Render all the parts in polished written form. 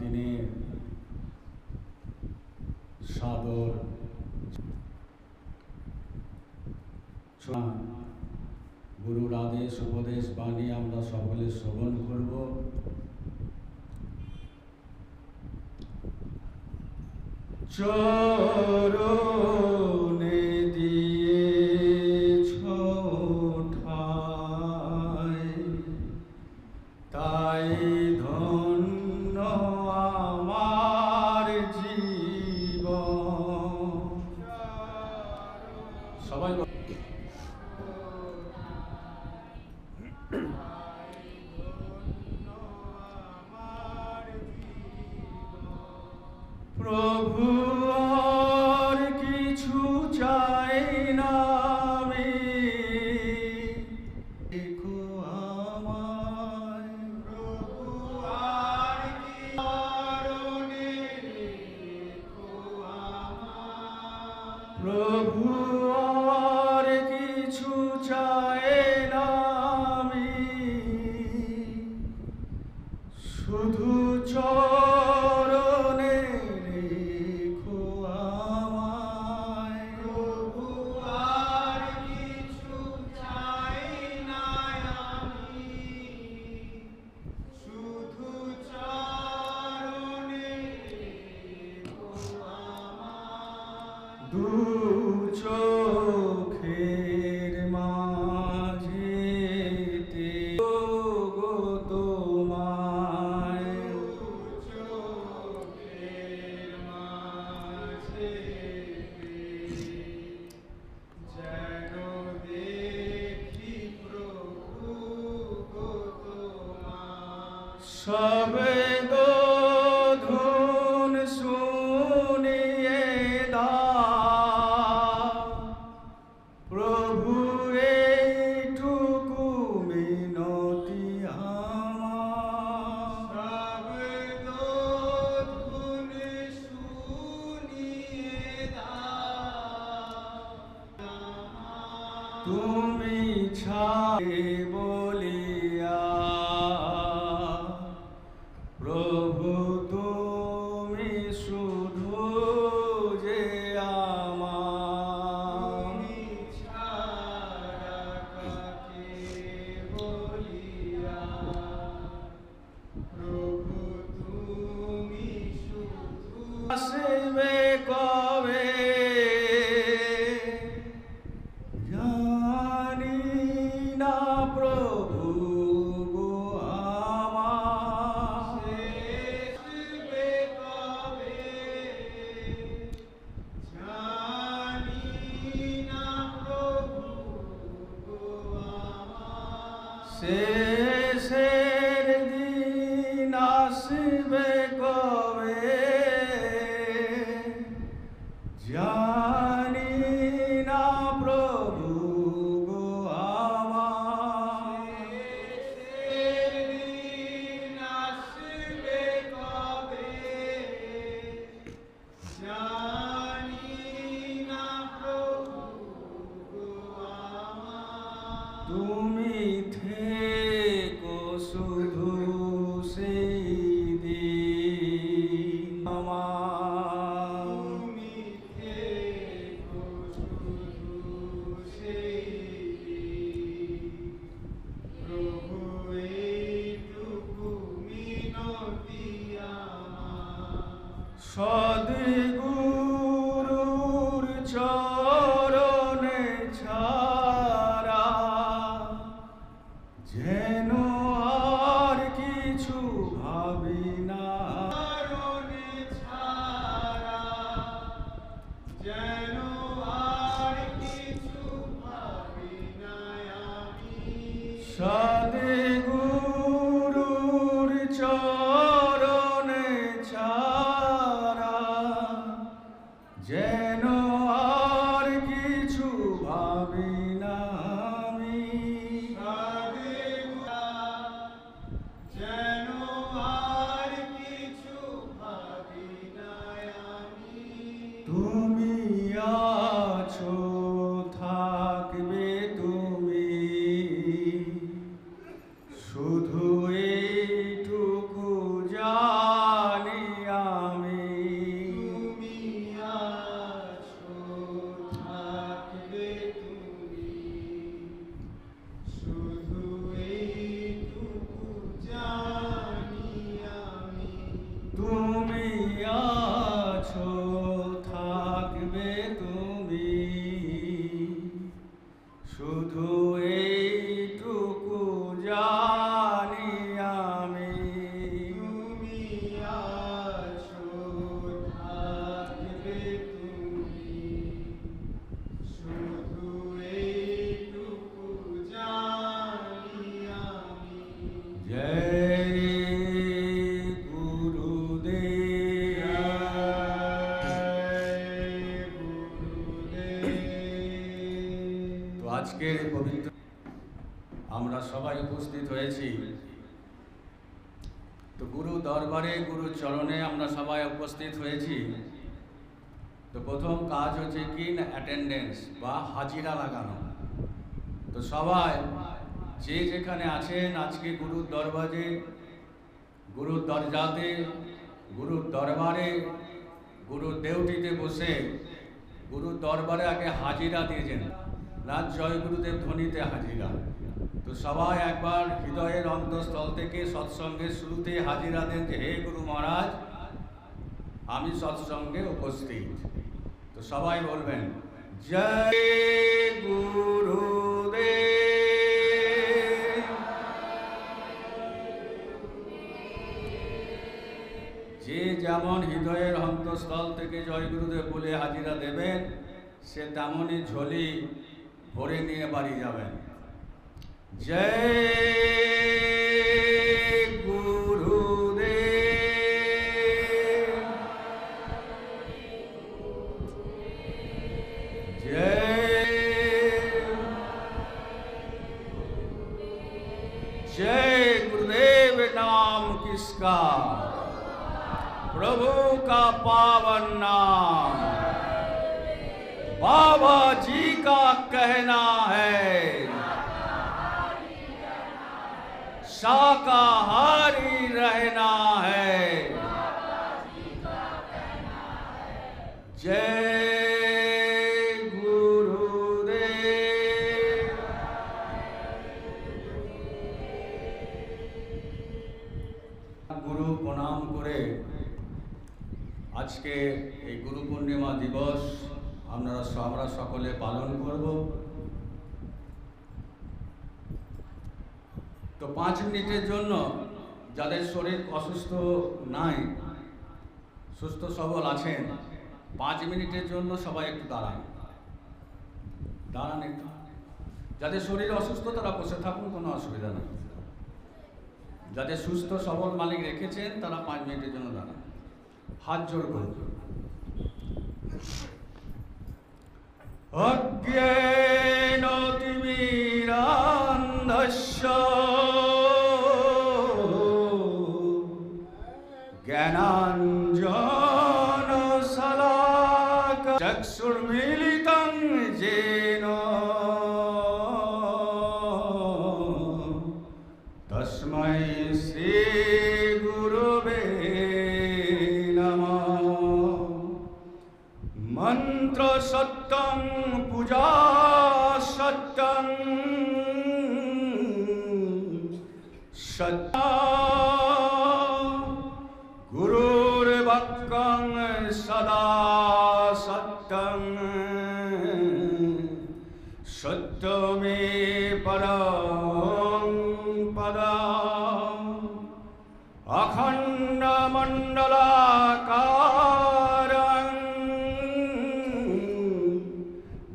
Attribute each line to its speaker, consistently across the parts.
Speaker 1: দিনে সাদর গুরুর আদেশ উপদেশ বাণী আমরা সকলে শ্রবণ করব। চরণে দিয়েছ ঠাই, তাই ধন্য আমার জীবন। সবাই প্রভু আর কিছু চাই না আমি, দেখো আমায় প্রভু আর কি কারণে দেখো আমায়, প্রভু আর কিছু চাই না আমি, শুধু চরণে রেখো আমায়। প্রভু আর কিছু চাই না আমি, শুধু চরণে রেখো আমায়। দু চোখের মাঝেতে গো তোমায়, চোখের মাঝেতে যেন দেখি প্রভু গো তোমায়। সবে ধুন শুনিয়ে দাও প্রভু, এইটুকু মিনতি আমার। ধুন শুনিয়ে দাও, তুমি ছাড়ে বলিয়া প্রভু তুমি শুধু যে আমার। ছাড়া কাকে বলিয়া প্রভু তুমি শুধু। আসবে কবে জানি না প্রভু গো আমার, আসবে কবে জানি না প্রভু গো আমার। শেষের দিন আসবে কবে জানি না প্রভু গো আমার। শেষের দিন আসবে কবে জানি না প্রভু গো আমার। তুমি থেকো শুধু সেই দিন আমার, তুমি থেকো শুধু সেই দিন। প্রভু এইটুকু মিনতি আমার। সদ্গুরুর চরণে ছাড়া যেন আর কিছু ভাবি না। চরণে ছাড়া যেন আর কিছু ভাবি না আমি। সদ্গুরুর চরণে ছাড়া যেন আর কিছু ভাবি না আমি। যেন আর কিছু ভাবি না আমি। তুমি আছো থাকবে তুমি, শুধু এইটুকু জানি দরবারে গুরুর চরণে আমরা সবাই উপস্থিত হয়েছি। তো প্রথম কাজ হচ্ছে কি না, অ্যাটেন্ডেন্স বা হাজিরা লাগানো। তো সবাই যে যেখানে আছেন আজকে গুরুর দরবারে, গুরুর দরজাতে, গুরুর দরবারে, গুরুর দেউটিতে বসে গুরুর দরবারে আগে হাজিরা দিয়েছেন। রাত জয় গুরুদেব ধ্বনিতে হাজিরা। তো সবাই একবার হৃদয়ের অন্তঃস্থল থেকে সৎসঙ্গের শুরুতে হাজিরা দেন যে হে গুরু মহারাজ, আমি সৎসঙ্গে উপস্থিত। তো সবাই বলবেন জয় গুরুদেব। যে যেমন হৃদয়ের অন্তঃস্থল থেকে জয় গুরুদেব বলে হাজিরা দেবেন, সে তেমনই ঝোলি ভরে নিয়ে বাড়ি যাবেন। জয় গুরুদেব, जय गुरुदेव नाम किसका, प्रभु का पावन नाम, बाबा जी का कहना है शाकाहारी रहना है। जय গুরু প্রণাম করে আজকে এই গুরু পূর্ণিমা দিবস আমরা সকলে পালন করব। তো 5 মিনিটের জন্য যাদের শরীর অসুস্থ নাই, সুস্থ সবল আছেন, 5 মিনিটের জন্য সবাই একটু দাঁড়ান একটু। যাদের শরীর অসুস্থ তারা বসে থাকুন, কোনো অসুবিধা নেই। যাদের সুস্থ সবল মালিক রেখেছেন তারা 5 মিনিটের জন্য দাঁড়ান, হাত জোর করুন। অজ্ঞেন তিমিরান্ধস্য জ্ঞানাঞ্জন শলাকা চক্ষুর্মিলিতং येन तस्मै श्री गुरुवे नमः। मंत्र सत्यं पूजा सत्यं सत्य गुरुर्वाक्यं सदा सत्यं सत्यमे परं पदम् अखंड मंडलाकारं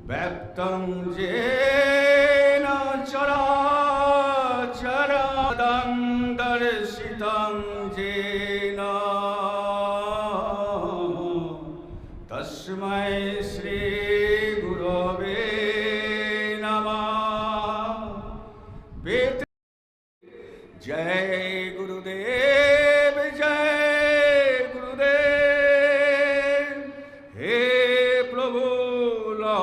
Speaker 1: व्यक्तं येन चराचरं दर्शितं येन तस्मै श्री गुरवे नमः। जय गुरुदेव, जय गुरुदेव। हे प्रभु लो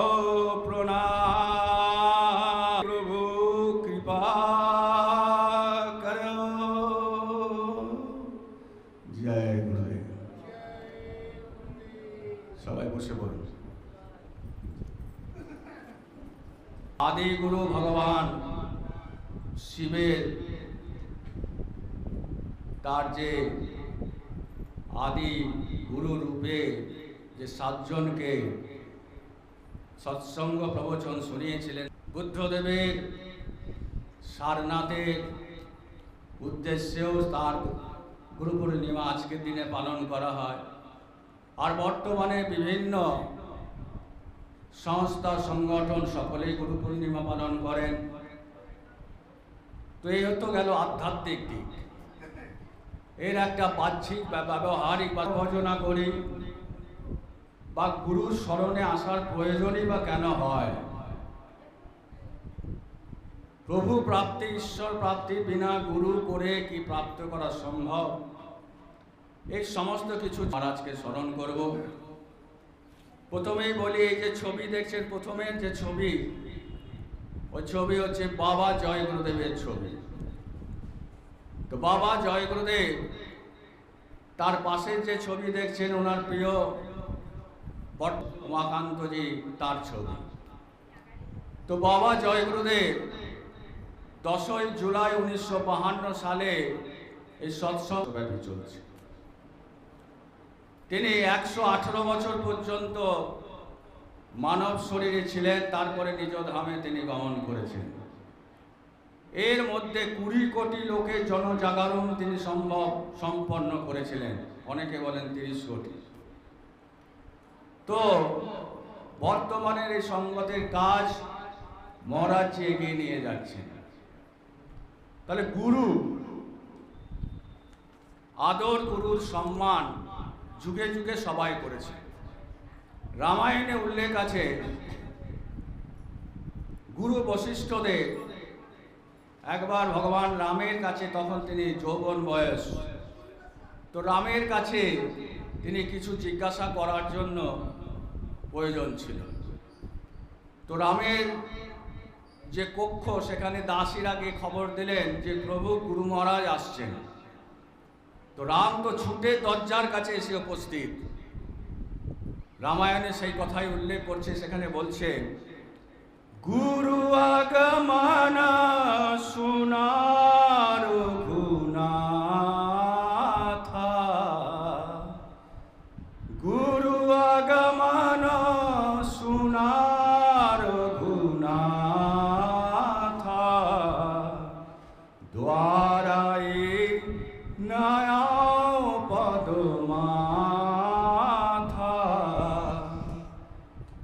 Speaker 1: प्रणाम, प्रभु कृपा करो। जय गुरुदेव। সবাই বসে বলুন। আদি গুরু ভগবান শিবের তার যে আদি গুরু রূপে যে 7 জনকে সৎসঙ্গ প্রবচন শুনিয়েছিলেন, বুদ্ধদেবের সারনাথের উদ্দেশ্যেও তার গুরু পূর্ণিমা আজকের দিনে পালন করা হয়। আর বর্তমানে বিভিন্ন সংস্থা সংগঠন সকলেই গুরু পূর্ণিমা পালন করেন। তো এই তো গেল আধ্যাত্মিক দিক। এর একটা বাহ্যিক বা ব্যবহারিক বা ভজনা করি বা গুরুর স্মরণে আসার প্রয়োজনই বা কেন হয়? প্রভু প্রাপ্তি, ঈশ্বর প্রাপ্তি বিনা গুরু করে কি প্রাপ্ত করা সম্ভব? এই সমস্ত কিছু মহারাজকে স্মরণ করব। প্রথমেই বলি, এই যে ছবি দেখছেন, প্রথমের যে ছবি, ওই ছবি হচ্ছে বাবা জয় গুরুদেবের ছবি। তো বাবা জয় গুরুদেব, তার পাশের যে ছবি দেখছেন ওনার প্রিয় উমাকান্তজি, তার ছবি। তো বাবা জয় গুরুদেব 10ই জুলাই 1952 সালে এই সৎসঙ্গ চলছে। তিনি 118 বছর পর্যন্ত মানব শরীরে ছিলেন, তারপরে নিজ ধামে তিনি গমন করেছেন। এর মধ্যে 20 কোটি লোকের জনজাগরণ তিনি সম্পন্ন করেছিলেন, অনেকে বলেন 30 কোটি। তো বর্তমানের এই সংগতের কাজ মহারাজ এগিয়ে নিয়ে যাচ্ছেন। তাহলে গুরু, আদর, গুরুর সম্মান যুগে যুগে সবাই করেছে। রামায়ণে উল্লেখ আছে, গুরু বশিষ্ঠদেব একবার ভগবান রামের কাছে, তখন তিনি যৌবন বয়স, তো রামের কাছে তিনি কিছু জিজ্ঞাসা করার জন্য প্রয়োজন ছিল। তো রামের যে কক্ষ, সেখানে দাসীরা গিয়ে খবর দিলেন যে প্রভু গুরু মহারাজ আসছেন। তো রাম তো ছুটে দরজার কাছে এসে উপস্থিত। রামায়ণে সেই কথাই উল্লেখ করছে, সেখানে বলছে, গুরু আগমন শুনার রঘুনাথা, গুরু আগমন শুনার রঘুনাথা, দ্বারাই নয়া পদমাথা।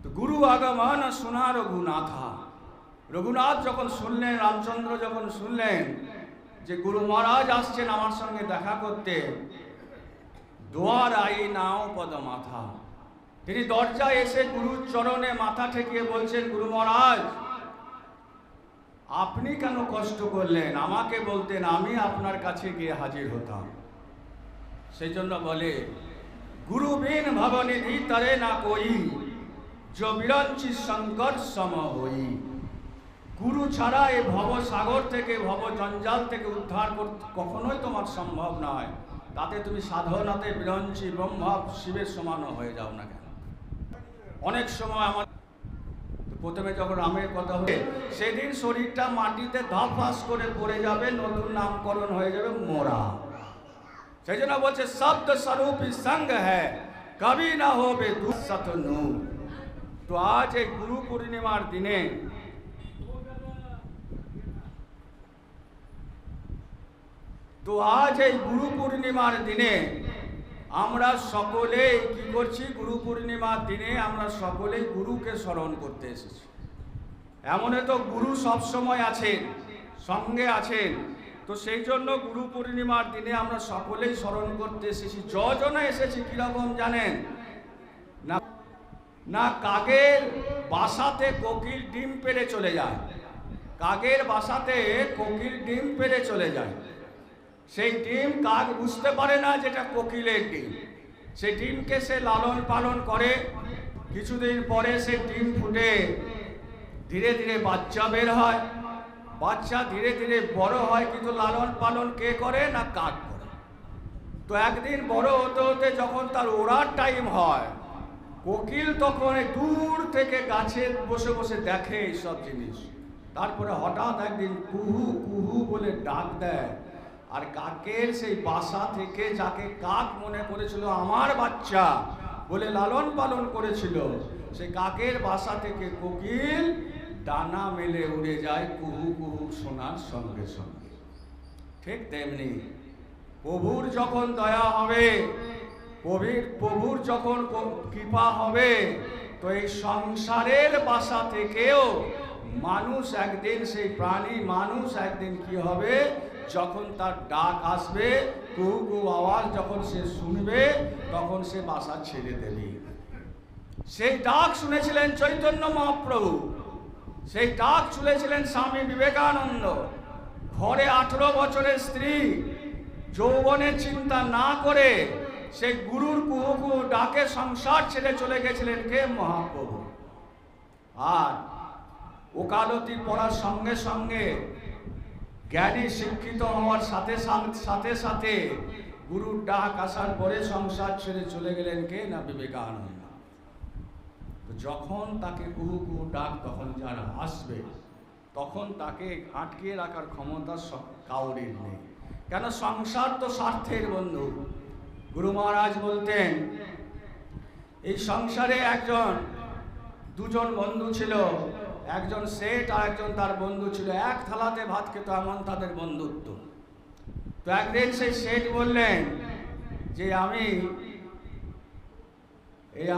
Speaker 1: তো গুরু আগমন শুনা রঘুনাথা, রঘুনাথ যখন শুনলেন, রামচন্দ্র যখন শুনলেন যে গুরু মহারাজ আসছেন আমার সঙ্গে দেখা করতে, দ্বারাই নাও পদমাথা, তিনি দরজায় এসে গুরুর চরণে মাথা ঠেকিয়ে বলছেন, গুরু মহারাজ আপনি কেন কষ্ট করলেন, আমাকে বলতেন, আমি আপনার কাছে গিয়ে হাজির হতাম। সেই জন্য বলে, গুরু বিন ভবনিধি তরে না কই, जो বিরঞ্চি শঙ্কর সম হই। গুরু ছাড়া এই ভব সাগর থেকে, ভব জঞ্জাল থেকে উদ্ধার করতে কখনোই তোমার সম্ভব নয়। তাতে তুমি সাধনাতে বিরঞ্চি ব্রহ্মা শিবের সমানও হয়ে যাও না কেন। অনেক সময় আমার প্রথমে যখন রামের কথা হবে, সেদিন শরীরটা মাটিতে ধপাস করে পড়ে যাবে, নতুন নামকরণ হয়ে যাবে মোরা। সেই জন্য বলছে, শব্দ স্বরূপী সঙ্গ হ্যায়, কবি না হবে দুঃসত নূর। তো আজ এই গুরু পূর্ণিমার দিনে আমরা সকলে কি করছি, গুরু পূর্ণিমার দিনে আমরা সকলেই গুরুকে স্মরণ করতে এসেছি। এমনে তো গুরু সব সময় আছেন, সঙ্গে আছেন। তো সেই জন্য গুরু পূর্ণিমার দিনে আমরা সকলেই স্মরণ করতে এসেছি। যজনা এসেছি কিরকম জানেন না? না, কাকের বাসাতে কোকিল ডিম পেড়ে চলে যায়, কাকের বাসাতে কোকিল ডিম পেড়ে চলে যায়। সেই ডিম কাক বুঝতে পারে না যেটা কোকিলের ডিম। সেই ডিমকে সে লালন পালন করে, কিছুদিন পরে সে ডিম ফুটে ধীরে ধীরে বাচ্চা বের হয়, বাচ্চা ধীরে ধীরে বড় হয়, কিন্তু লালন পালন কে করে না? কাক করে। তো একদিন বড় হতে হতে যখন তার ওড়ার টাইম হয়, কোকিল তখন দূর থেকে গাছে বসে বসে দেখে এইসব জিনিস। তারপরে হঠাৎ একদিন কুহু কুহু বলে ডাক দেয়, আর কাকের সেই বাসা থেকে, যাকে কাক মনে করেছিল আমার বাচ্চা বলে লালন পালন করেছিল, সেই কাকের বাসা থেকে কোকিল ডানা মেলে উড়ে যায় কুহু কুহু শোনার সঙ্গে সঙ্গে। ঠিক তেমনি প্রভুর যখন দয়া হবে, প্রভুর যখন কৃপা হবে, তো এই সংসারের বাসা থেকেও মানুষ একদিন, সেই প্রাণী মানুষ একদিন কি হবে, যখন তার ডাক আসবে, কুহু কুহু আওয়াজ যখন সে শুনবে, তখন সে বাসা ছেড়ে দেবে। সেই ডাক শুনেছিলেন চৈতন্য মহাপ্রভু, সেই ডাক শুনেছিলেন স্বামী বিবেকানন্দ। ঘরে 18 বছরের স্ত্রী, যৌবনের চিন্তা না করে সেই গুরুর কুহু ডাকে সংসার ছেড়ে চলে গেছিলেন কে? মহাপ্রভু। আর ওকালতি পড়ার সঙ্গে সঙ্গে জ্ঞানী শিক্ষিত হওয়ার সাথে সাথে সাথে গুরুর ডাক আসার পরে সংসার ছেড়ে চলে গেলেন কে? না বিবেকানন্দ। যখন তাকে কুহু কুহু ডাক তখন যারা আসবে তখন তাকে আটকে রাখার ক্ষমতা কাউরির নেই। কেন? সংসার তো স্বার্থের বন্ধু। গুরু মহারাজ বলতেন এই সংসারে দুজন বন্ধু ছিল, একজন শেঠ আর একজন তার বন্ধু ছিল, এক থালাতে ভাত খেত, এমন তাদের বন্ধুত্ব। তো একদিন সেই শেঠ বললেন যে আমি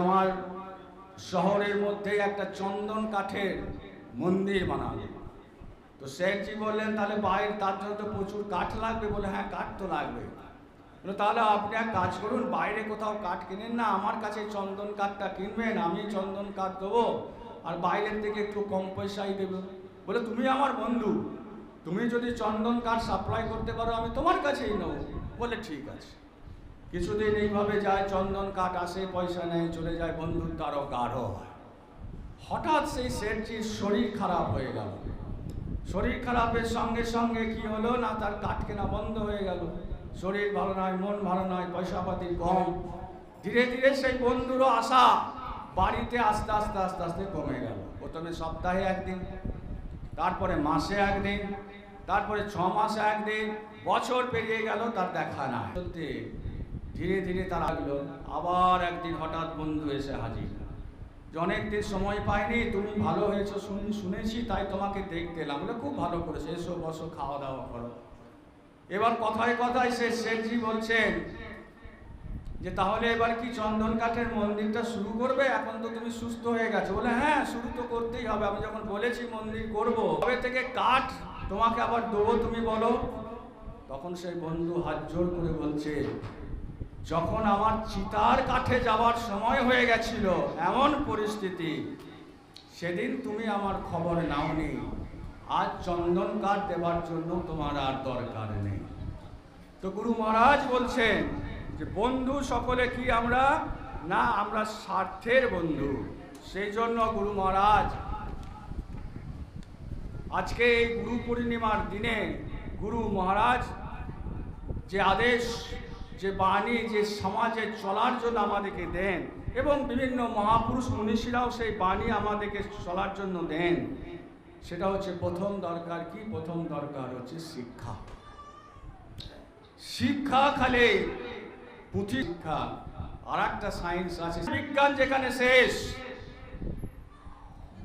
Speaker 1: আমার শহরের মধ্যে একটা চন্দন কাঠের মন্দির বানাবো। তো শেঠজি বললেন তাহলে বাইরে তার জন্য তো প্রচুর কাঠ লাগবে। বলে হ্যাঁ, কাঠ তো লাগবে। তাহলে আপনি এক কাজ করুন, বাইরে কোথাও কাঠ কিনেন না, আমার কাছে চন্দন কাঠটা কিনবেন, আমি চন্দন কাঠ দেবো আর বাইরের থেকে একটু কম পয়সায় দেবো। বলে তুমি আমার বন্ধু, তুমি যদি চন্দন কাঠ সাপ্লাই করতে পারো আমি তোমার কাছেই নেবো। বলে ঠিক আছে। কিছুদিন এইভাবে যায়, চন্দন কাঠ আসে, পয়সা নেয়, চলে যায়, বন্ধুত্ব আরও গাঢ় হয়। হঠাৎ সেই শেঠজির শরীর খারাপ হয়ে গেল। শরীর খারাপের সঙ্গে সঙ্গে কি হলো না, তার কাঠ কেনা বন্ধ হয়ে গেল। শরীর ভালো নয়, মন ভালো নয়, পয়সাপাতি কম। ধীরে ধীরে সেই বন্ধুরও আশা বাড়িতে আস্তে আস্তে আস্তে আস্তে কমে গেল। প্রথমে সপ্তাহে একদিন, তারপরে মাসে একদিন, তারপরে 6 মাসে একদিন, বছর পেরিয়ে গেল, তার দেখা নাই। ধীরে ধীরে তার আগলো। আবার একদিন হঠাৎ বন্ধু এসে হাজির। অনেকদিন সময় পাইনি, তুমি ভালো হয়েছো শুনেছি, তাই তোমাকে দেখতে এলাম। বলে খুব ভালো করেছে, এসো বসো, খাওয়া দাওয়া করো। এবার কথায় কথায় শেঠজি বলছেন যে তাহলে এবার কি চন্দন কাঠের মন্দিরটা শুরু করবে? এখন তো তুমি সুস্থ হয়ে গেছো। বলে হ্যাঁ, শুরু তো করতেই হবে, আমি যখন বলেছি মন্দির করবো, তবে থেকে কাঠ তোমাকে আবার দেবো, তুমি বলো। তখন সেই বন্ধু হাত জোড় করে বলছে, যখন আমার চিতার কাঠে যাওয়ার সময় হয়ে গেছিল এমন পরিস্থিতি, সেদিন তুমি আমার খবর নাওনি, আজ চন্দন কাঠ দেওয়ার জন্য তোমার আর দরকার নেই। তো গুরু মহারাজ বলছেন যে বন্ধু সকলে কি আমরা? না, আমরা স্বার্থের বন্ধু। সেই জন্য গুরু মহারাজ আজকে এই গুরু পূর্ণিমার দিনে গুরু মহারাজ যে আদেশ, যে বাণী, যে সমাজে চলার জন্য আমাদেরকে দেন, এবং বিভিন্ন মহাপুরুষ মনীষীরাও সেই বাণী আমাদেরকে চলার জন্য দেন, সেটা হচ্ছে প্রথম দরকার কি? প্রথম দরকার হচ্ছে শিক্ষা। শিক্ষা খালি পুঁথি শিক্ষা, আর একটা সায়েন্স আছে, বিজ্ঞান যেখানে শেষ।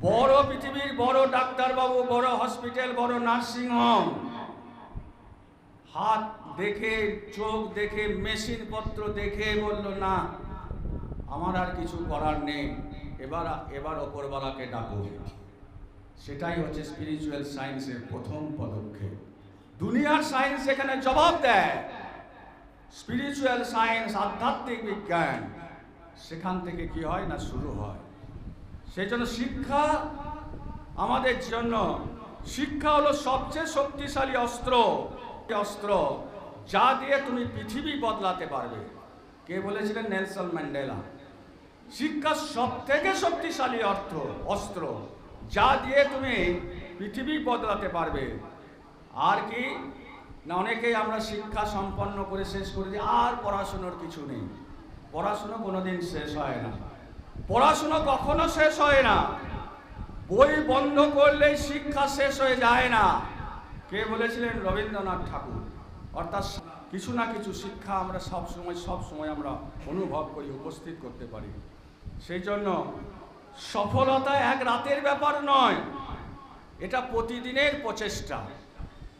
Speaker 1: বড় পৃথিবীর বড় ডাক্তারবাবু, বড় হসপিটাল, বড় নার্সিং হোম, হাত দেখে, চোখ দেখে, মেশিন পত্র দেখে বলল না আমার আর কিছু করার নেই, এবার ওপরওয়ালাকে ডাকো। সেটাই হচ্ছে স্পিরিচুয়াল সায়েন্সের প্রথম পদক্ষেপ। দুনিয়ার সায়েন্স এখানে জবাব দেয়, স্পিরিচুয়াল সায়েন্স, আধ্যাত্মিক বিজ্ঞান, সেখান থেকে কি হয় না শুরু হয়। সেই জন্য শিক্ষা আমাদের জন্য, শিক্ষা হলো সবচেয়ে শক্তিশালী অস্ত্র, যা দিয়ে তুমি পৃথিবী বদলাতে পারবে। কে বলেছিলেন? Nelson Mandela. শিক্ষা সব থেকে শক্তিশালী অস্ত্র, যা দিয়ে তুমি পৃথিবী বদলাতে পারবে। আর কি না, অনেকেই আমরা শিক্ষা সম্পন্ন করে শেষ করে দিই, আর পড়াশোনার কিছু নেই। পড়াশুনো কোনোদিন শেষ হয় না, পড়াশুনো কখনো শেষ হয় না। বই বন্ধ করলেই শিক্ষা শেষ হয়ে যায় না। কে বলেছিলেন? রবীন্দ্রনাথ ঠাকুর। অর্থাৎ কিছু না কিছু শিক্ষা আমরা সব সময় আমরা অনুভব করি, উপস্থিত করতে পারি। সেই জন্য সফলতা এক রাতের ব্যাপার নয়, এটা প্রতিদিনের প্রচেষ্টা।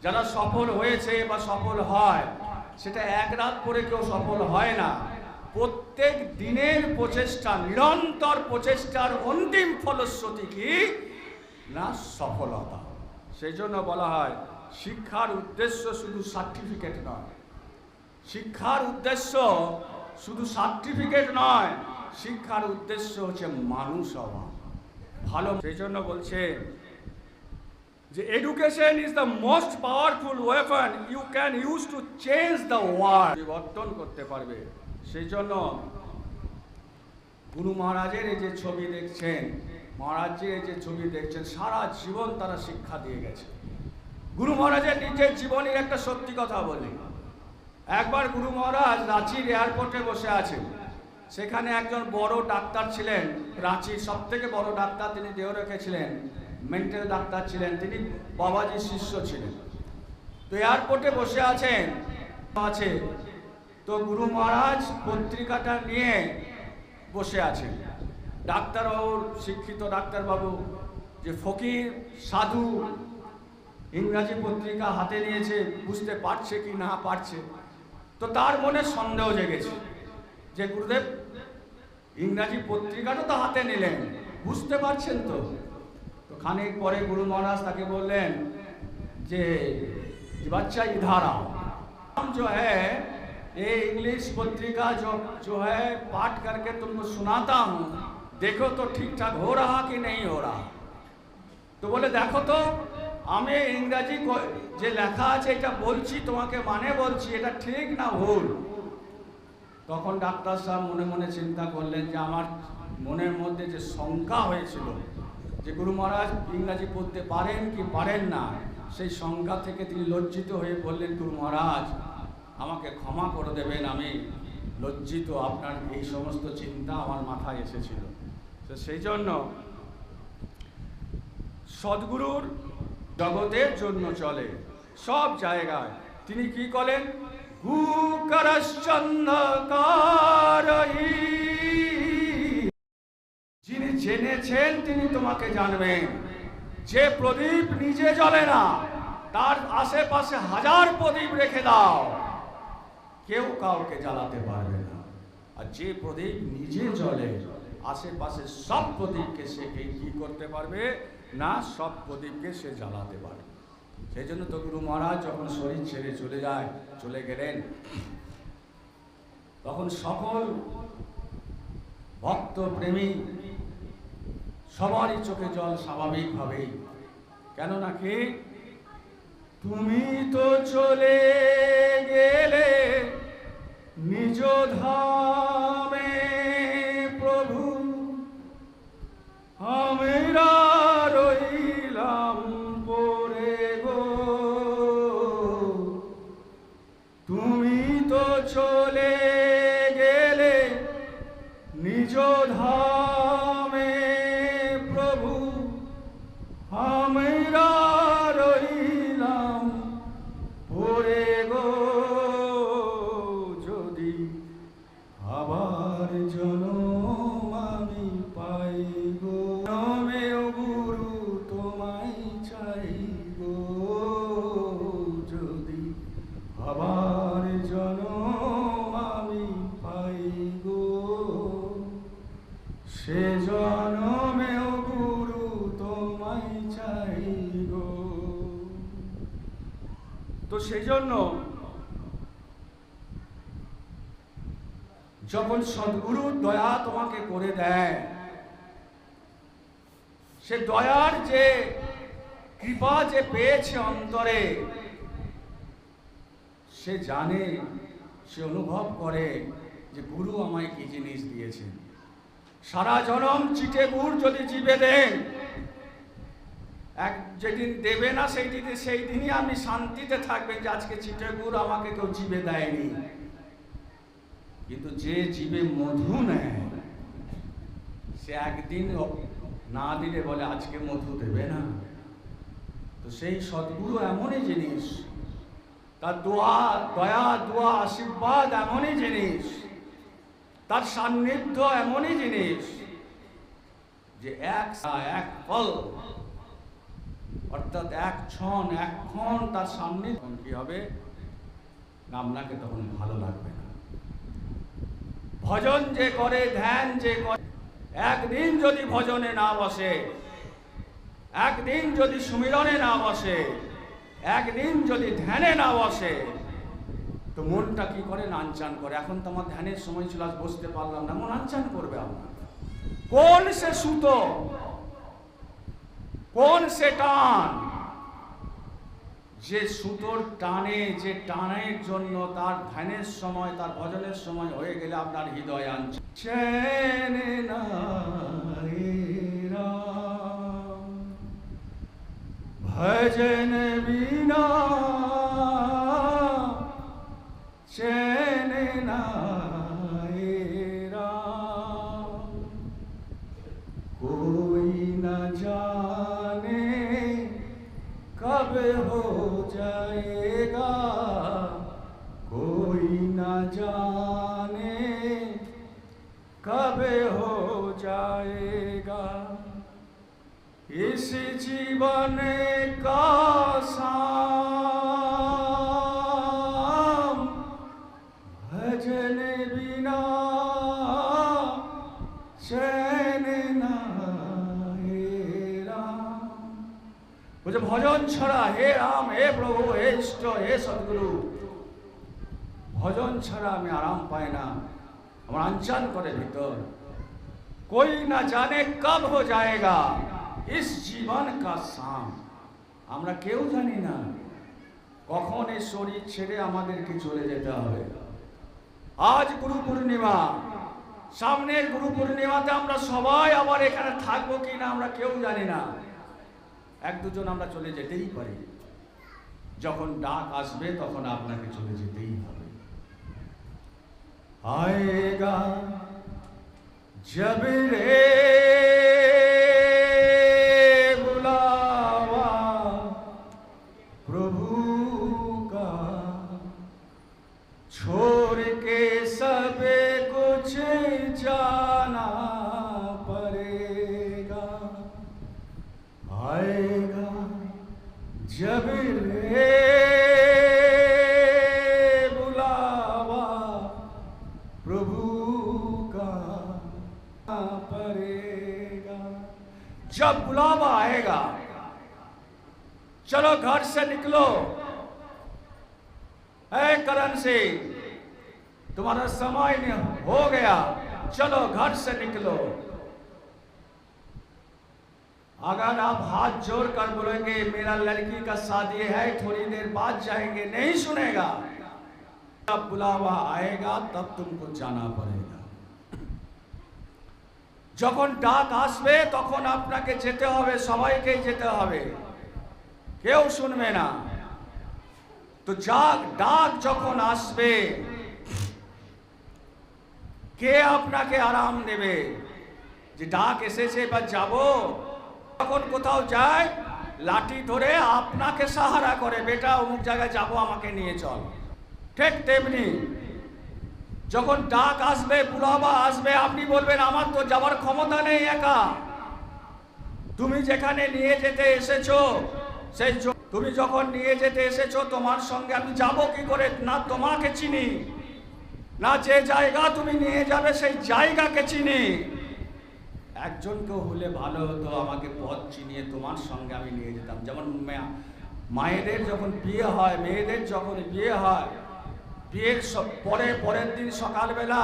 Speaker 1: যারা সফল হয়েছে বা সফল হয়, সেটা এক রাত পরে কেউ সফল হয় না। প্রত্যেক দিনের প্রচেষ্টা, নিরন্তর প্রচেষ্টার অন্তিম ফলশ্রুতি কি না? সফলতা। সেই জন্য বলা হয় শিক্ষার উদ্দেশ্য শুধু সার্টিফিকেট নয়, শিক্ষার উদ্দেশ্য শুধু সার্টিফিকেট নয়, শিক্ষার উদ্দেশ্য হচ্ছে মানুষ হওয়া, ভালো। সেই জন্য বলছে যে education is the most powerful weapon you can use to change the world. পরিবর্তন করতে পারবে। সেই জন্য গুরু মহারাজের এই যে ছবি দেখছেন, মহারাজের এই যে ছবি দেখছেন, সারা জীবন তারা শিক্ষা দিয়ে গেছে। গুরু মহারাজের নিজের জীবনের একটা সত্যি কথা বলি। একবার গুরু মহারাজ রাঁচির এয়ারপোর্টে বসে আছেন, সেখানে একজন বড় ডাক্তার ছিলেন, রাঁচির সব থেকে বড় ডাক্তার, তিনি দেহ রেখেছিলেন, মেন্টাল ডাক্তার ছিলেন, তিনি বাবাজির শিষ্য ছিলেন। তো এয়ারপোর্টে বসে আছেন, তো গুরু মহারাজ পত্রিকাটা নিয়ে বসে আছেন। ডাক্তারবাবুর, শিক্ষিত ডাক্তারবাবু যে ফকির সাধু ইংরাজি পত্রিকা হাতে নিয়েছে, বুঝতে পারছে কি না পারছে, তো তার মনে সন্দেহ জেগেছে যে গুরুদেব ইংরাজি পত্রিকাটা তো হাতে নিলেন, বুঝতে পারছেন তো? তো খানিক পরে গুরু মহারাজ তাকে বললেন যে बच्चा इधर आओ, हम जो है ये इंग्लिश पत्रिका जो है पाठ करके तुमको सुनाता हूँ, देखो तो ठीक ठाक हो रहा कि नहीं हो रहा। तो बोले देखो तो আমি ইংরাজি যে লেখা আছে এটা বলছি তোমাকে, মানে বলছি এটা ঠিক না ভুল। তখন ডাক্তার সাহেব মনে মনে চিন্তা করলেন যে আমার মনের মধ্যে যে শঙ্কা হয়েছিল যে গুরু মহারাজ ইংরাজি পড়তে পারেন কি পারেন না, সেই শঙ্কা থেকে তিনি লজ্জিত হয়ে বললেন, গুরু মহারাজ আমাকে ক্ষমা করে দেবেন, আমি লজ্জিত, আপনার এই সমস্ত চিন্তা আমার মাথায় এসেছিল। তো সেই জন্য সদ্গুরুর জগতের জন্য চলে সব জায়গায়। তিনি কি করেন? যিনি জেনেছেন তিনি তোমাকে জানবেন। যে প্রদীপ নিজে জ্বলে না, তার আশেপাশে হাজার প্রদীপ রেখে দাও, কেউ কাউকে জ্বালাতে পারবে না। আর যে প্রদীপ নিজে জ্বলে, আশেপাশে সব প্রদীপকে সে কি করতে পারবে না, সব প্রদীপকে সে জ্বালাতে পারবে। সেই জন্য তো গুরু মহারাজ যখন শরীর ছেড়ে চলে গেলেন, তখন সকল ভক্ত প্রেমী সবারই চোখে জল স্বাভাবিকভাবেই। কেননা কি, তুমি তো চলে গেলে নিজ ধামে প্রভু, আমরা রইলাম পড়ে গো। তুমি তো চলে গেলে নিজ ধামে প্রভু, আমরা রইলাম পড়ে গো। যদি আবার জনম আমি পাই গো, নামেও গুরু তোমায় চাই গো। যদি আবার জনম আমি পাই গো, সে জনমেও গুরু তোমায় চাই গো। তো সেই জন্য যখন সদ্গুরু দয়া তোমাকে করে দেয়, সে দয়ার যে কৃপা যে পেয়েছে অন্তরে, সে জানে, সে অনুভব করে যে গুরু আমায় কি জিনিস দিয়েছেন। সারা জনম চিটে গুড় যদি জিভে দেন, যেদিন দেবে না সেই দিনই আপনি শান্তিতে থাকবেন যে আজকে চিটে গুড় আমাকে কেউ জিভে দেয়নি। কিন্তু যে জীবে মধু নেয়, সে একদিন না দিলে বলে আজকে মধু দেবে না। তো সেই সদ্গুরু এমনই জিনিস, তার দয়া দোয়া আশীর্বাদ এমনই জিনিস, তার সান্নিধ্য এমনই জিনিস যে এক ফল অর্থাৎ এক ক্ষণ তার সান্নিধ্য কি হবে না, আপনাকে তখন ভালো লাগবে না। ভজন যে করে, ধ্যান যে করে, একদিন যদি ভজনে না বসে, একদিন যদি সুমিরনে না বসে, একদিন যদি ধ্যানে না বসে, তো মনটা কি করে? নানচান করে। এখন তো আমার ধ্যানের সময় ছিল, আজ বসতে পারলাম না, মন নানচান করবে আপনার। কোন সে সুতো, কোন সে টান যে সুতোর টানে, যে টানের জন্য তার ধ্যানের সময়, তার ভজনের সময় হয়ে গেলে আপনার হৃদয় আনছে চैन नाए राम भजन बिना चैन नाए राम कोई न जाने कब हो जाएगा, कोई न जाने कब हो जाएगा। इस जीवन का साम भजन बिना चैन नाए राम। मुझे भजन छड़ा हे राम, हे प्रभु, हे इष्ट, हे सदगुरु, भजन छड़ा আমি আরাম পাই না, আমার আনচান করে ভিতর। कोई ना जाने कब हो जाएगा इस जीवन का शाम। আমরা কেউ জানি না কখন এই শরীর ছেড়ে আমাদেরকে চলে যেতে হবে। আজ গুরু পূর্ণিমা, সামনের গুরু পূর্ণিমাতে আমরা সবাই আবার এখানে থাকবো কিনা আমরা কেউ জানি না। এক দুজন আমরা চলে যেতেই পারি। যখন ডাক আসবে তখন আপনাকে চলে যেতেই হবে। आएगा जब रे बुलावा प्रभु का, छोड़ के सब कुछ जाना पड़ेगा। आएगा जब रे जब बुलावा आएगा, चलो घर से निकलो। ऐ करण से तुम्हारा समय हो गया, चलो घर से निकलो। अगर आप हाथ जोड़ कर बोलेंगे मेरा लड़की का शादी है थोड़ी देर बाद जाएंगे, नहीं सुनेगा। जब बुलावा आएगा तब तुमको जाना पड़ेगा। যখন ডাক আসবে তখন আপনাকে যেতে হবে, সবাইকে যেতে হবে, কেউ শুনবে না। তো ডাক যখন আসবে কে আপনাকে আরাম দেবে যে ডাক এসেছে এবার যাব? যখন কোথাও যায় লাঠি ধরে আপনাকে সাহারা করে, বেটা অমুক জায়গায় যাব আমাকে নিয়ে চল। ঠিক তেমনি যখন ডাক আসবে, বুলাবা আসবে, আপনি বলবেন আমার তো যাবার ক্ষমতা নেই একা। তুমি যেখানে নিয়ে যেতে এসেছো সেই তুমি যখন নিয়ে যেতে এসেছো তোমার সঙ্গে আমি যাব কি করে? না তোমাকে চিনি, না যে জায়গা তুমি নিয়ে যাবে সেই জায়গাকে চিনি। একজনকেও হলে ভালো হতো আমাকে পথ চিনিয়ে তোমার সঙ্গে আমি নিয়ে যেতাম। যেমন মায়েদের যখন বিয়ে হয়, মেয়েদের যখন বিয়ে হয়, বিয়ের পরের দিন সকালবেলা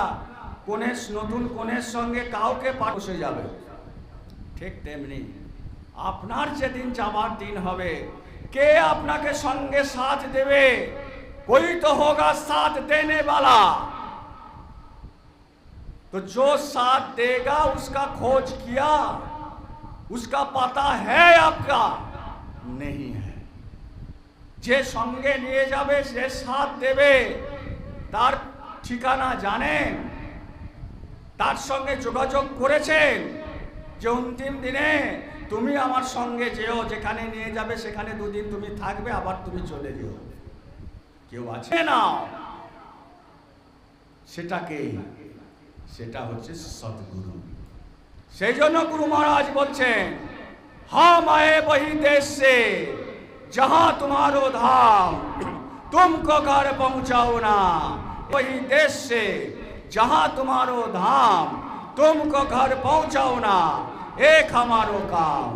Speaker 1: নতুন কনের সঙ্গে কাউকে বসে যাবে। ঠিক তেমনি আপনার যেদিন যাবার দিন হবে কে আপনাকে সঙ্গে সাথ দেবে? कोई तो होगा साथ देने वाला। तो जो साथ देगा उसका खोज किया, उसका पता है आपका? नहीं है। যে সঙ্গে নিয়ে যাবে, যে সাথ দেবে তার ঠিকানা জানেন? তার সঙ্গে যোগাযোগ করেছেন যে অন্তিম দিনে তুমি আমার সঙ্গে যেও, যেখানে নিয়ে যাবে সেখানে দুদিন তুমি থাকবে, আবার তুমি চলে যেও। কেউ আছে না? সেটা হচ্ছে সদ্গুরু। সেই জন্য গুরু মহারাজ বলছেন हम आए वही देश से जहां तुम्हारो धाम, तुमको घर पहुंचाओ ना। वही देश से जहां तुम्हारो धाम, तुमको घर पहुंचाओ ना, एक हमारो काम।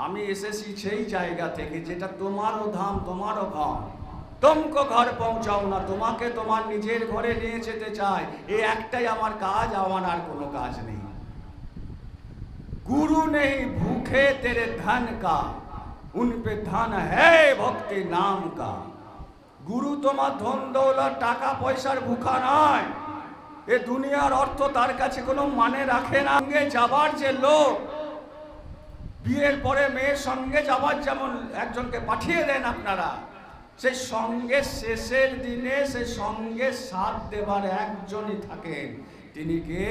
Speaker 1: আমি এসেছি সেই জায়গা থেকে যেটা তোমারও ধাম, তোমারও ঘর। तुमको घर पहुंचाओ ना, তোমাকে তোমার নিজের ঘরে নিয়ে যেতে চাই। এই একটাই আমার কাজ, আমার আর কোনো কাজ নেই। गुरु नहीं भूखे तेरे धन का, उन पे धन है भक्ति नाम का। গুরু তোমার ধন দৌলত টাকা পয়সার ভুখা নয়, এ দুনিয়ার অর্থ তার কাছে কোনো মানে রাখে না। সঙ্গে যাবার যে লোক, বিয়ের পরে মেয়ের সঙ্গে যাবার যেমন একজনকে পাঠিয়ে দেন আপনারা, সেই সঙ্গে শেষের দিনে সে সঙ্গে সাথ দেবার একজনই থাকেন। তিনি কে?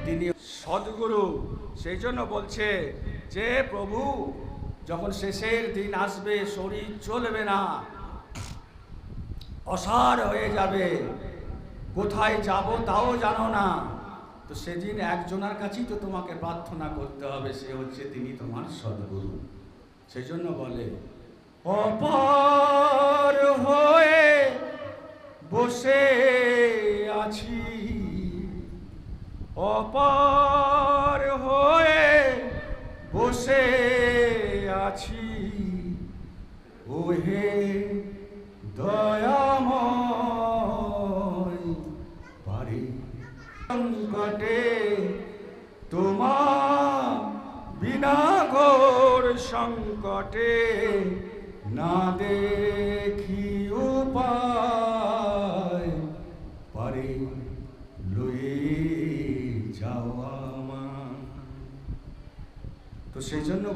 Speaker 1: তিনি সদ্গুরু। সেই জন্য বলছে যে প্রভু যখন শেষের দিন আসবে, শরীর চলবে না, অসার হয়ে যাবে, কোথায় যাব তাও জানো না, তো সেদিন একজনের কাছেই তো তোমাকে প্রার্থনা করতে হবে, সে হচ্ছে তিনি তোমার সদ্গুরু। সেই জন্য বলে অপার হয়ে বসে আছি, অপার হয়ে বসে আছি, ওহে দয়াময় পারে সংকটে তোমার বিনা ঘোর সংকটে না দেখি উপায় পারে লয়ে যাওয়া। তো সেই জন্য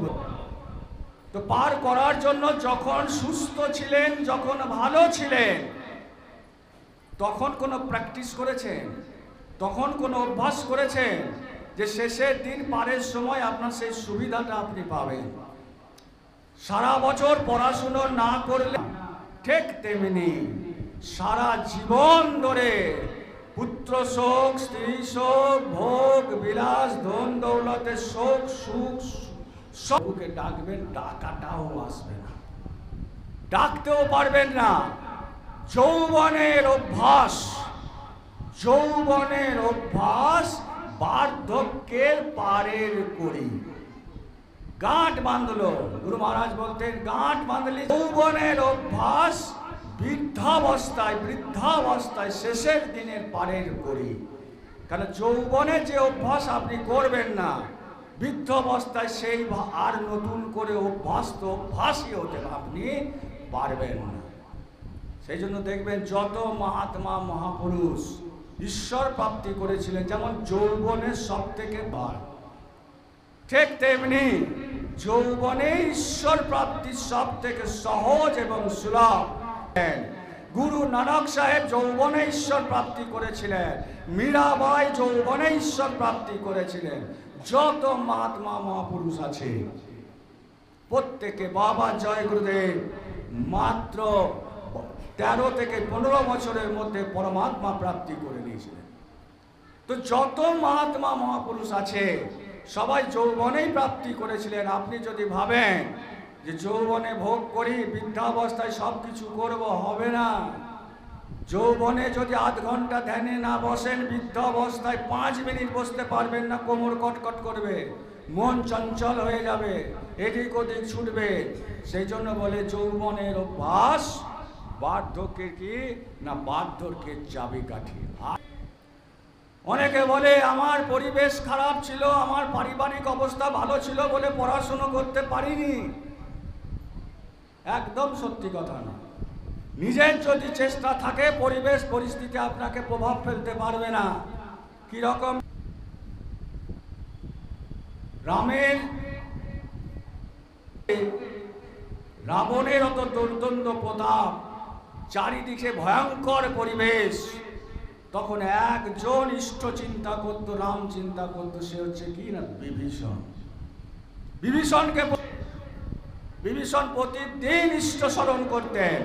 Speaker 1: তো পার করার জন্য যখন সুস্থ ছিলেন, যখন ভালো ছিলেন, তখন কোনো প্র্যাকটিস করেছেন, তখন কোনো অভ্যাস করেছেন যে শেষের দিন পারের সময় আপনার সেই সুবিধাটা আপনি পাবেন। সারা বছর পড়াশুনো না করলে ঠিক তেমনি সারা জীবন ধরে পুত্র শোক, স্ত্রী শোক, ভোগ বিলাস, ধন দৌলতের শোক, সুখ সবকে ডাকবেন, ডাকাটাও আসবে না, ডাকতেও পারবেন না। যৌবনের অভ্যাস, যৌবনের অভ্যাস বার্ধক্যের পারের করি। গাঁট বাঁধলো, গুরু মহারাজ বলতেন গাঁট বাঁধলি। যৌবনের অভ্যাস বৃদ্ধাবস্থায় শেষের দিনের পারের করি। কারণ যৌবনের যে অভ্যাস আপনি করবেন না, বৃদ্ধ অবস্থায় সেই আর নতুন করে অভ্যাসই হতে আপনি পারবেন না। সেই জন্য দেখবেন যত মহাত্মা মহাপুরুষ ঈশ্বর প্রাপ্তি করেছিলেন, যেমন যৌবনের সব থেকে বার, ঠিক তেমনি যৌবনে ঈশ্বর প্রাপ্তি সব থেকে সহজ এবং সুলভ। গুরু নানক সাহেব যৌবনে ঈশ্বর প্রাপ্তি করেছিলেন, মীরাবাই যৌবনে ঈশ্বর প্রাপ্তি করেছিলেন। যত মহাত্মা মহাপুরুষ আছে প্রত্যেকে, বাবা জয় গুরুদেব মাত্র 13 থেকে 15 বছরের মধ্যে পরমাত্মা প্রাপ্তি করে নিয়েছিলেন। তো যত মহাত্মা মহাপুরুষ আছে সবাই যৌবনেই প্রাপ্তি করেছিলেন। আপনি যদি ভাবেন যে যৌবনে ভোগ করি, বৃদ্ধাবস্থায় সব কিছু করবো, হবে না। যৌবনে যদি আধ ঘন্টা ধ্যানে না বসেন, বৃদ্ধাবস্থায় 5 মিনিট বসতে পারবেন না, কোমর কটকট করবে, মন চঞ্চল হয়ে যাবে, এদিক ওদিক ছুটবে। সেই জন্য বলে যৌবনের অভ্যাস বার্ধক্যের কি না, বার্ধক্যের চাবিকাঠি। অনেকে বলে আমার পরিবেশ খারাপ ছিল, আমার পারিবারিক অবস্থা ভালো ছিল বলে পড়াশুনো করতে পারিনি। একদম সত্যি কথা না। নিজের যদি চেষ্টা থাকে, পরিবেশ পরিস্থিতি আপনাকে প্রভাব ফেলতে পারবে না। কি রকম? রাবণের অত দুর্দণ্ড প্রতাপ, চারিদিকে ভয়ঙ্কর পরিবেশ, তখন একজন ইষ্ট চিন্তা করত, রাম চিন্তা করত, সে হচ্ছে কি না বিভীষণ। বিভীষণ প্রতিদিন ইষ্ট স্মরণ করতেন।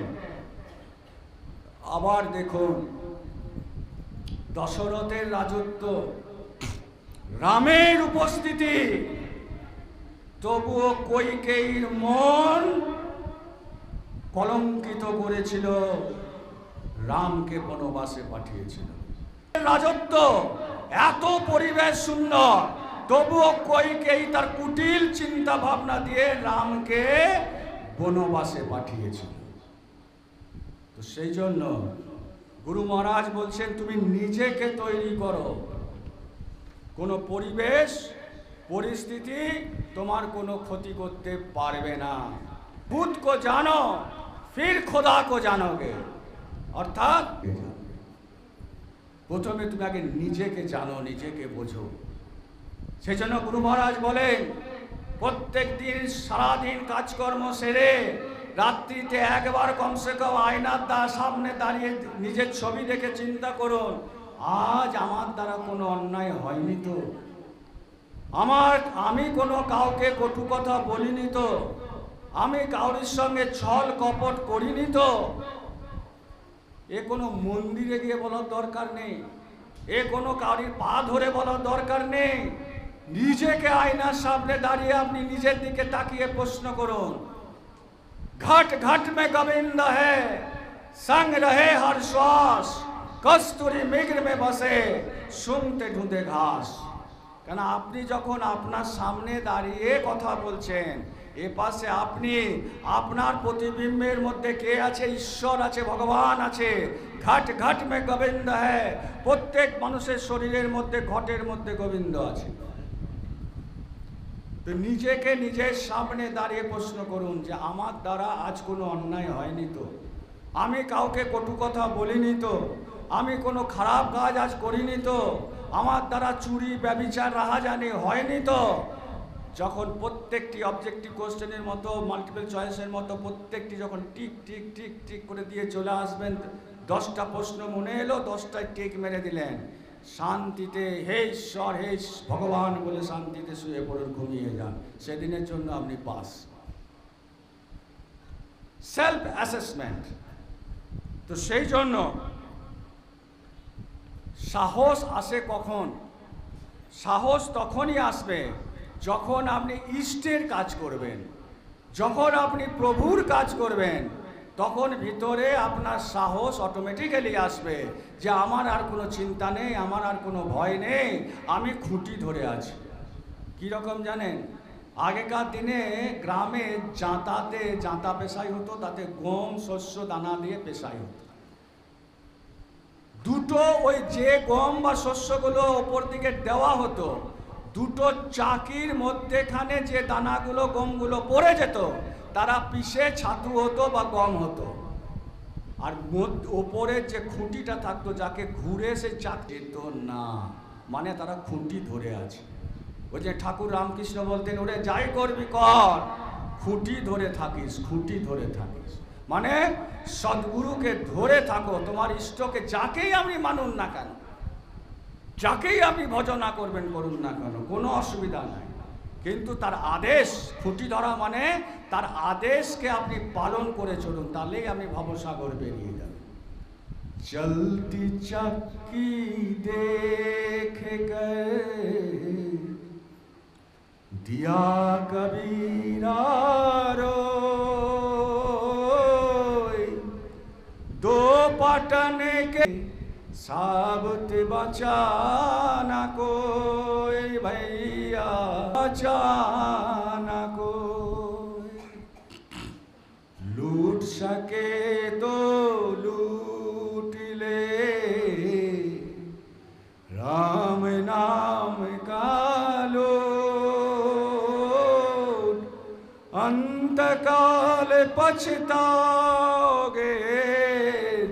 Speaker 1: আবার দেখুন দশরথের রাজত্ব, রামের উপস্থিতি, তবুও কইকেয়ীর মন কলঙ্কিত করেছিল, রামকে বনবাসে পাঠিয়েছিল। রাজত্ব এত পরিবেশ সুন্দর, তবুও কইকেয়ী তার কুটিল চিন্তা ভাবনা দিয়ে রামকে বনবাসে পাঠিয়েছিল। তো সেই জন্য গুরু মহারাজ বলছেন তুমি নিজেকে তৈরি করো, কোনো পরিবেশ পরিস্থিতি তোমার কোনো ক্ষতি করতে পারবে না। खुद को जानो फिर खुदा को जानोगे। অর্থাৎ প্রথমে তুমি আগে নিজেকে জানো, নিজেকে বোঝো। সেই জন্য গুরু মহারাজ বলেন, প্রত্যেক দিন সারাদিন কাজকর্ম সেরে রাত্রিতে একবার কমসে কম আয়নার সামনে দাঁড়িয়ে নিজের ছবি দেখে চিন্তা করুন, আজ আমার দ্বারা কোনো অন্যায় হয়নি তো, আমি কোনো কাউকে কটু কথা বলিনি তো, আমি কাউরির সঙ্গে ছল কপট করিনি তো। এ কোনো মন্দিরে গিয়ে বলার দরকার নেই, এ কোনো কাউরির পা ধরে বলার দরকার নেই। নিজেকে আয়নার সামনে দাঁড়িয়ে আপনি নিজের দিকে তাকিয়ে প্রশ্ন করুন, ঘট ঘট মে গোবিন্দ है संग रहे हर श्वास कस्तूरी मृग में बसे শুনতে ঢুঁধে ঘাস। কেন আপনি যখন আপনার সামনে দাঁড়িয়ে কথা বলছেন, এ পাশে আপনি আপনার প্রতিবিম্বের মধ্যে কে আছে? ঈশ্বর আছে, ভগবান আছে। ঘট ঘট মে গোবিন্দ है, প্রত্যেক মানুষের শরীরের মধ্যে ঘটের মধ্যে গোবিন্দ আছে। তো নিজেকে নিজের সামনে দাঁড়িয়ে প্রশ্ন করুন যে আমার দ্বারা আজ কোনো অন্যায় হয়নি তো, আমি কাউকে কটু কথা বলিনি তো, আমি কোনো খারাপ কাজ আজ করিনি তো, আমার দ্বারা চুরি ব্যভিচার রাহাজানি হয়নি তো। যখন প্রত্যেকটি অবজেক্টিভ কোশ্চেনের মতো মাল্টিপল চয়েসের মতো প্রত্যেকটি যখন টিক টিক টিক টিক করে দিয়ে চলে আসবেন, 10টা প্রশ্ন মনে এলো, 10টায় টিক মেরে দিলেন, শান্তিতে হে ঈশ্বর হে ভগবান বলে শান্তিতে শুয়ে পড়ুন, ঘুমিয়ে যান, সেদিনের জন্য আপনি পাস। Self assessment. তো সেই জন্য সাহস আসে কখন? সাহস তখনই আসবে যখন আপনি ইষ্টের কাজ করবেন, যখন আপনি প্রভুর কাজ করবেন, তখন ভিতরে আপনার সাহস অটোমেটিক্যালি আসবে যে আমার আর কোনো চিন্তা নেই, আমার আর কোনো ভয় নেই, আমি খুঁটি ধরে আছি। কীরকম জানেন? আগেকার দিনে গ্রামে জাঁতা পেশাই হতো, তাতে গম শস্য দানা দিয়ে পেশাই হতো। দুটো ওই যে গম বা শস্যগুলো ওপর দিকে দেওয়া হতো, দুটো চাকির মধ্যেখানে যে দানাগুলো গমগুলো পড়ে যেত, তারা পিষে ছাতু হতো বা গম হতো। আর ওপরের যে খুঁটিটা থাকতো, যাকে ঘুরে সে চাক যেত না, মানে তারা খুঁটি ধরে আছে। ওই যে ঠাকুর রামকৃষ্ণ বলতেন, ওরে যাই করবি কর, খুঁটি ধরে থাকিস, খুঁটি ধরে থাকিস, মানে সদ্গুরুকে ধরে থাকো। তোমার ইষ্টকে যাকেই আপনি মানুন না কেন, যাকেই আপনি ভজনা করবেন করুন না কেন, কোনো অসুবিধা নাই, কিন্তু তার আদেশ, খুঁটি ধরা মানে তার আদেশকে আপনি পালন করে চলুন, তাহলেই আপনি ভবসাগর বেরিয়ে যাবেন। চলতি চাকি দেখে দিয়া কবীরা दो पटन के साबत बचाना कोई भैया, बचाना कोई। लूट सके तो लूट ले राम नाम का लूट, अंतकाल पछताओगे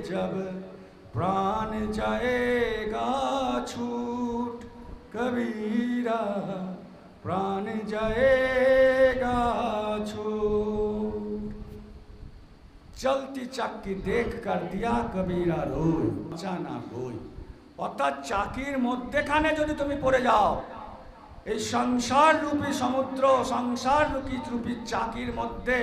Speaker 1: जब प्राण जाएगा छूट। कबीरा प्राण जाएगा छूट। चलती चक्की देख कर दिया कबीरा रोई, बचाना कोई। অর্থাৎ চাকির মধ্যেখানে যদি তুমি পড়ে যাও, এই সংসার রূপী সমুদ্র, সংসার রূপী চাকির মধ্যে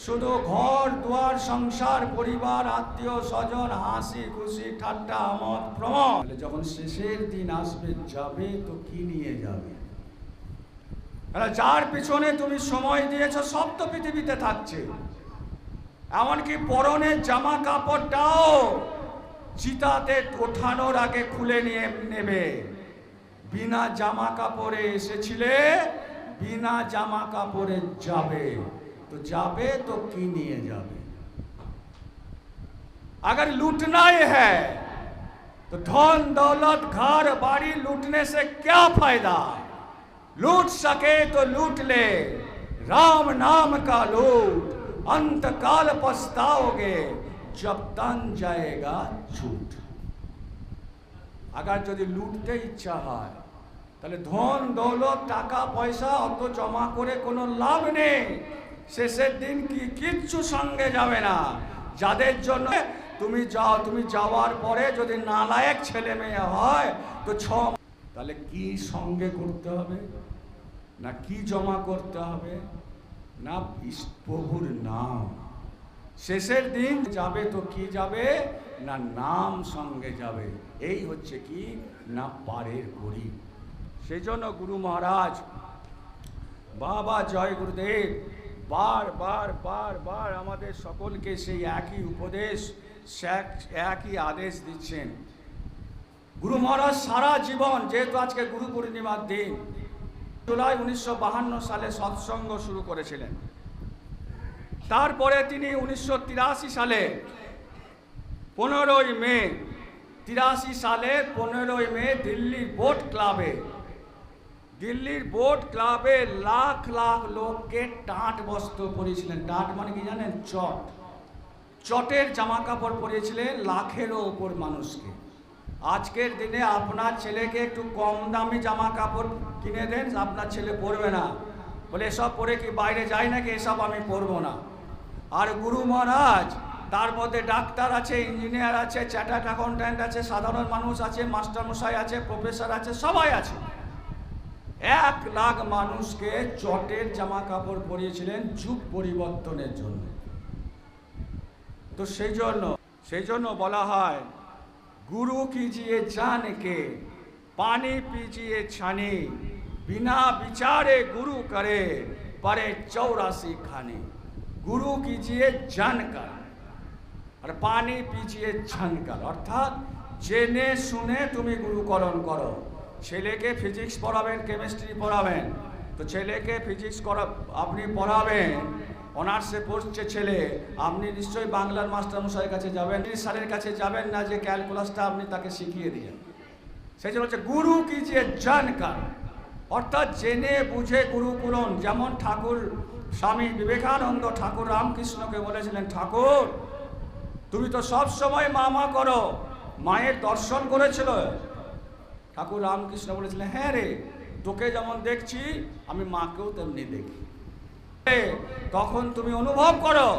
Speaker 1: শুধু ঘর দুয়ার সংসার পরিবার আত্মীয় স্বজন হাসি খুশি ঠাট্টা আমোদ প্রমোদ, যখন শেষের দিন আসবে যাবে তো কি নিয়ে যাবে? যার পিছনে তুমি সময় দিয়েছ সব তো পৃথিবীতে থাকছে, এমনকি পরনের জামা কাপড়টাও চিতাতে ওঠানোর আগে খুলে নিয়ে নেবে। বিনা জামা কাপড়ে এসেছিলে, বিনা জামা কাপড়ে যাবে, तो जाबे तो की नहीं जाबे। अगर लूटना ही है तो धन दौलत घर बाड़ी लूटने से क्या फायदा? लूट सके तो लूट ले, राम नाम का लूट, अंतकाल पछताओगे जब तन जाएगा झूठ। अगर যদি লুটতে ইচ্ছা হয় তাহলে ধন দৌলত টাকা পয়সা অত জমা করে কোনো লাভ নেই, শেষের দিন কিচ্ছু সঙ্গে যাবে না। যাদের জন্য তুমি যাও, তুমি যাওয়ার পরে যদি নালায়েক ছেলে মেয়ে হয় তো তাহলে কি সঙ্গে করতে হবে, না কি জমা করতে হবে, না প্রভুর নাম। শেষের দিন যাবে তো কি যাবে, না নাম সঙ্গে যাবে। এই হচ্ছে কি না পারের গরিব। সেই জন্য গুরু মহারাজ বাবা জয় গুরুদেব বার বার বার বার আমাদের সকলকে সেই একই উপদেশ, একই আদেশ দিচ্ছেন। গুরু মহারাজ সারা জীবন, যেহেতু আজকে গুরু পূর্ণিমার দিন, জুলাই 1952 সালে সৎসঙ্গ শুরু করেছিলেন। তারপরে তিনি 1983 সালে 15ই মে 83 সালে 15ই মে দিল্লির বোট ক্লাবে লাখ লাখ লোককে টাট বস্ত্র পরিয়েছিলেন। টাট মানে কি জানেন? চটের জামা কাপড় পরিয়েছিলেন লাখেরও উপর মানুষকে। আজকের দিনে আপনার ছেলেকে একটু কম দামি জামা কাপড় কিনে দেন, আপনার ছেলে পরবে না, বলে এসব পরে কি বাইরে যায় নাকি, এসব আমি পরবো না। আর গুরু মহারাজ, তার মধ্যে ডাক্তার আছে, ইঞ্জিনিয়ার আছে, চার্টার্ড অ্যাকাউন্ট্যান্ট আছে, সাধারণ মানুষ আছে, মাস্টারমশাই আছে, প্রফেসর আছে, সবাই আছে। 1 লাখ মানুষকে চটের জামা কাপড় পরিয়েছিলেন যুগ পরিবর্তনের জন্য। তো সেই জন্য বলা হয়, गुरु कीजिए जान के पानी पीजिए छानी, बिना विचारे गुरु करे परे 84 खाने। गुरु कीजिए जानकर और पानी पीजिए छानकर, अर्थात जेने सुने तुम्हें गुरुकरण करो। ছেলেকে ফিজিক্স পড়াবেন, কেমিস্ট্রি পড়াবেন, তো ছেলেকে ফিজিক্স আপনি পড়াবেন, অনার্সে পড়ছে ছেলে, আপনি নিশ্চয়ই বাংলার মাস্টারমশাইয়ের কাছে যাবেন, স্যারের কাছে যাবেন না যে ক্যালকুলাসটা আপনি তাকে শিখিয়ে দিয়েন। সেই জন্য হচ্ছে গুরু কি যে জানকার, অর্থাৎ জেনে বুঝে গুরুকুলন। যেমন ঠাকুর স্বামী বিবেকানন্দ ঠাকুর রামকৃষ্ণকে বলেছিলেন, ঠাকুর তুমি তো সব সময় মা করো, মায়ের দর্শন করেছিল? ঠাকুর রামকৃষ্ণ বলেছিলেন, হ্যাঁ রে, তোকে যেমন দেখছি আমি মাকেও তেমনি দেখি। তখন তুমি অনুভব করো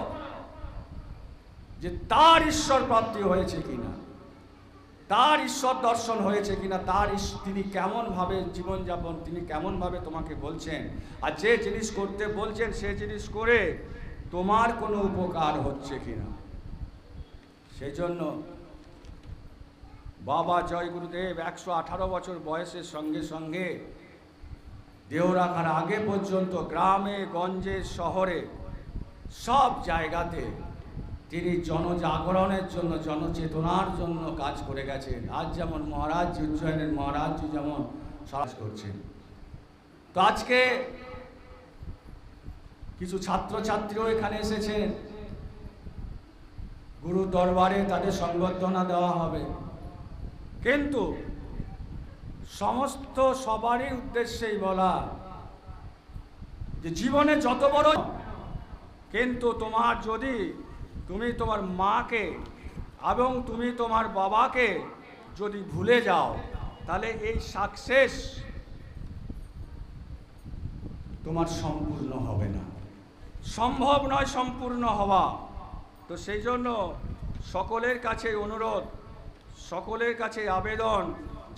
Speaker 1: যে তার ঈশ্বর প্রাপ্তি হয়েছে কিনা, তার ঈশ্বর দর্শন হয়েছে কিনা, তিনি কেমন ভাবে জীবনযাপন, তিনি কেমন ভাবে তোমাকে বলছেন, আর যে জিনিস করতে বলছেন সে জিনিস করে তোমার কোনো উপকার হচ্ছে কিনা। সেই জন্য বাবা জয় গুরুদেব 118 বছর বয়সের সঙ্গে সঙ্গে দেহ রাখার আগে পর্যন্ত গ্রামে গঞ্জে শহরে সব জায়গাতে তিনি জনজাগরণের জন্য, জনচেতনার জন্য কাজ করে গেছেন। আজ যেমন মহারাজ উজ্জয়নের মহারাজজি যেমন সাজ করছেন। তো আজকে কিছু ছাত্রছাত্রীও এখানে এসেছেন, গুরু দরবারে তাদের সংবর্ধনা দেওয়া হবে। কিন্তু সমস্ত সবারই উদ্দেশ্যেই বলা যে জীবনে যত বড়, কিন্তু তুমি তোমার মাকে এবং তুমি তোমার বাবাকে যদি ভুলে যাও, তাহলে এই সাকসেস তোমার সম্পূর্ণ হবে না, সম্ভব নয় সম্পূর্ণ হওয়া। তো সেই জন্য সকলের কাছে অনুরোধ, সকলের কাছে আবেদন,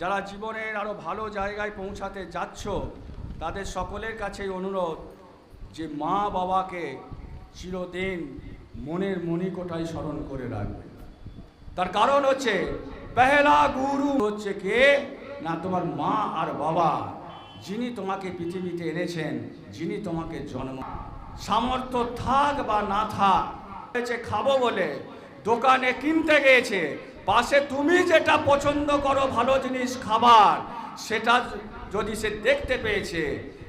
Speaker 1: যারা জীবনের আরো ভালো জায়গায় পৌঁছাতে যাচ্ছ তাদের সকলের কাছেই অনুরোধ যে মা বাবাকে চিরদিন মনের মণিকোটায় স্মরণ করে রাখবে। তার কারণ হচ্ছে পহেলা গুরু হচ্ছে কে, না তোমার মা আর বাবা, যিনি তোমাকে পৃথিবীতে এনেছেন, যিনি তোমাকে জন্ম, সামর্থ্য থাক বা না থাক, খাবো বলে দোকানে কিনতে গিয়েছে, পাশে তুমি যেটা পছন্দ করো ভালো জিনিস খাবার, সেটা যদি সে দেখতে পেয়েছে,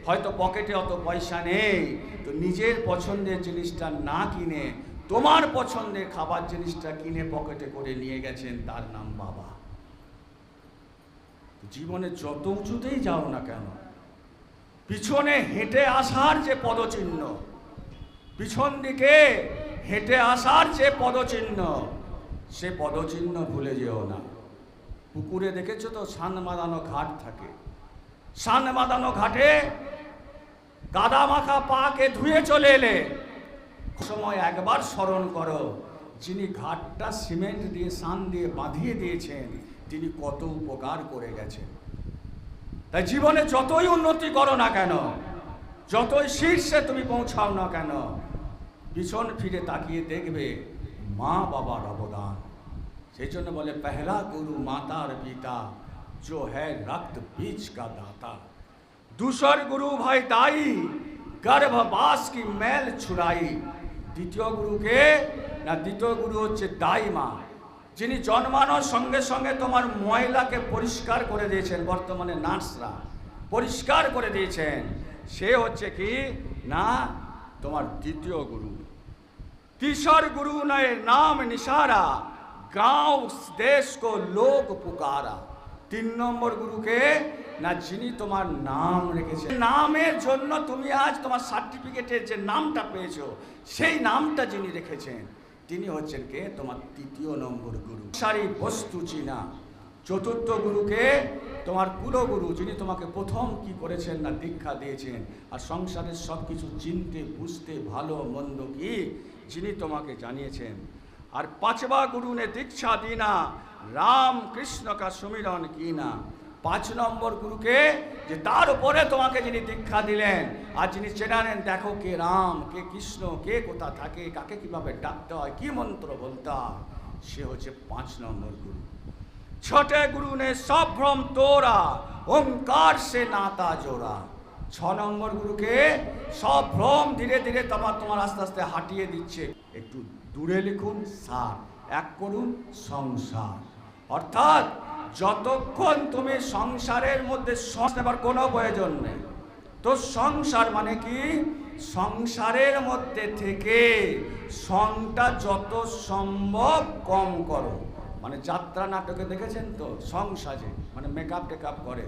Speaker 1: হয়তো পকেটে অত পয়সা নেই, তো নিজের পছন্দের জিনিসটা না কিনে তোমার পছন্দের খাবার জিনিসটা কিনে পকেটে করে নিয়ে গেছেন, তার নাম বাবা। জীবনে যত উঁচুতেই যাও না কেন, পিছনে হেঁটে আসার যে পদচিহ্ন, পিছন দিকে হেঁটে আসার যে পদচিহ্ন, সে পদচিহ্ন ভুলে যেও না। পুকুরে দেখেছো তো সান বাঁধানো ঘাট থাকে, সান বাঁধানো ঘাটে কাদা মাখা পাকে ধুয়ে চলে এলে সময় একবার স্মরণ করো, যিনি ঘাটটা সিমেন্ট দিয়ে সান দিয়ে বাঁধিয়ে দিয়েছেন, তিনি কত উপকার করে গেছেন। তাই জীবনে যতই উন্নতি করো না কেন, যতই শীর্ষে তুমি পৌঁছাও না কেন, পিছন ফিরে তাকিয়ে দেখবে মা বাবার অবদান। সেই জন্য বলে পহলা গুরু মাতার পিতা, जो है रक्त बीज का दाता। दूसर गुरु भाई दाई, गर्भवास की मैल छुड़ाई। দ্বিতীয় গুরুকে না, দ্বিতীয় গুরু হচ্ছে দাই মা, যিনি জন্মানোর সঙ্গে সঙ্গে তোমার ময়লাকে পরিষ্কার করে দিয়েছেন। বর্তমানে নার্সরা পরিষ্কার করে দিয়েছেন। সে হচ্ছে কি না তোমার দ্বিতীয় গুরু। तीसर गुरु ने नाम निशारा, गांव देश को लोग पुकारा। 3 নম্বর গুরুকে না, যিনি তোমার নাম রেখেছেন। নামের জন্য তুমি আজ তোমার সার্টিফিকেটের যে নামটা পেয়েছো, সেই নামটা যিনি রেখেছেন, তিনি হচ্ছেন কে? তোমার 3য় নম্বর গুরু। সারি বস্তু চিনা। চতুর্থ গুরুকে তোমার কুলগুরু, যিনি তোমাকে প্রথম কি করেছেন না, দীক্ষা দিয়েছেন। আর সংসারের সব কিছু চিনতে বুঝতে ভালো মন্দ কি, যিনি তোমাকে জানিয়েছেন। আর 5वां गुरु ने दीक्षा दीना, राम कृष्ण का सुमिरन कीना। 5 নম্বর গুরুকে, যে তার উপরে তোমাকে যিনি দীক্ষা দিলেন আর যিনি চেনালেন, দেখো কে রাম, কে কৃষ্ণ, কে কোথা থাকে, কাকে কিভাবে ডাকতে হয়, কি মন্ত্র বলতে হয়, সে হচ্ছে 5 নম্বর গুরু। 6ठे गुरु ने सब भ्रम तोड़ा, ओंकार से नाता जोड़ा। 6 নম্বর গুরুকে সব ভ্রম ধীরে ধীরে তোমার আস্তে আস্তে হাঁটিয়ে দিচ্ছে। একটু দূরে লিখুন সার, এক করুন সংসার। অর্থাৎ যতক্ষণ তুমি সংসারের মধ্যে শ্বাস নেবার কোনো প্রয়োজন নেই। তো সংসার মানে কি? সংসারের মধ্যে থেকে সংটা যত সম্ভব কম করো। মানে যাত্রা নাটকে দেখেছেন তো, সংসাজে মানে মেকআপ টেকআপ করে,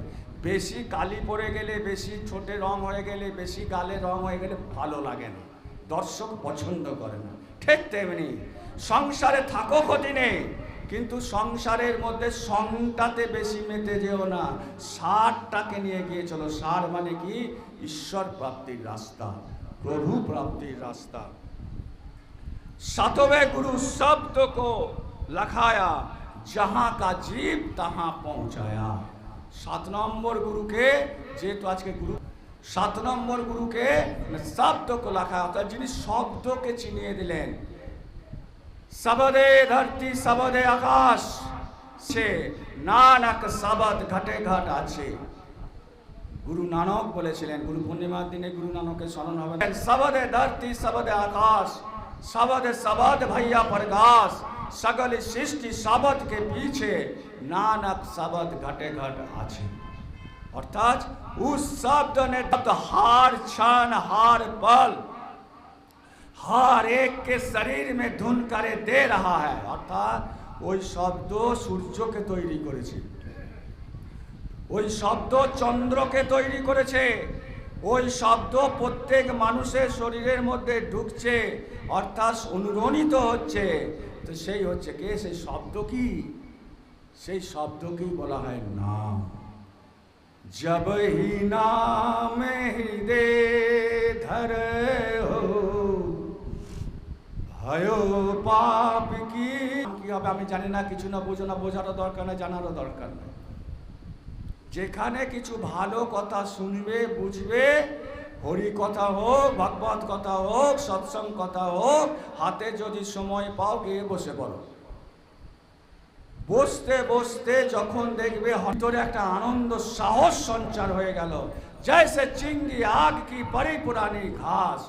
Speaker 1: বেশি কালি পড়ে গেলে, বেশি ছোটে রং হয়ে গেলে, বেশি গালে রং হয়ে গেলে ভালো লাগে না, দর্শক পছন্দ করে না। ঠিক তেমনি সংসারে থাকো ক্ষতি নেই, কিন্তু সংসারের মধ্যে সংটাতে বেশি মেতে যেও না, সারটাকে নিয়ে গিয়ে চলো। সার মানে কি? ঈশ্বর প্রাপ্তির রাস্তা, প্রভু প্রাপ্তির রাস্তা। 7वें गुरु शब्द को लखाया, जहां का जीव तहां पहुंचाया। 7 নম্বর গুরুকে, যেহেতু আজকে গুরু 7 নম্বর গুরুকে শব্দ को लखाया, অর্থাৎ যিনি শব্দকে চিনিয়ে দিলেন। শবদে ধরতি শবদে আকাশ, সে নানক শবদ ঘটে ঘট আছে। গুরু নানক বলেছিলেন, গুরু পূর্ণিমার দিনে গুরু নানকের স্মরণ হবে। শবদে ধরতি শবদে আকাশ, शबद शबद भैया प्रकाश, सकल सृष्टि शबद के पीछे नानक शबद घटे घट आछे। अर्थात उस शब्द ने हर क्षण हर पल हर एक के शरीर में धुन करे दे रहा है। अर्थात ওই শব্দ সূর্যকে তৈরি করেছে, ওই শব্দ চন্দ্রকে তৈরি করেছে, ওই শব্দ প্রত্যেক মানুষের শরীরের মধ্যে ঢুকছে, অর্থাৎ অনুরণিত হচ্ছে। তো সেই হচ্ছে কে? সেই শব্দ কি? সেই শব্দকেই বলা হয় নাম। जब ही नाम हृदय धर हो, भयो पाप की হবে আমি জানি না, কিছু না বোঝো না, বোঝারও দরকার নেই, জানারও দরকার নেই। যেখানে কিছু ভালো কথা শুনবে, বুঝবে, হরি কথা হোক, ভাগবত কথা হোক, সৎসঙ্গ কথা হোক, হাতে যদি সময় পাও গিয়ে বসে পড়ো। বসতে বসতে যখন দেখবে ভিতরে একটা আনন্দ সাহস সঞ্চার হয়ে গেল, জৈসে চিংড়ি আগ কি বড়ি পুরানি ঘাস,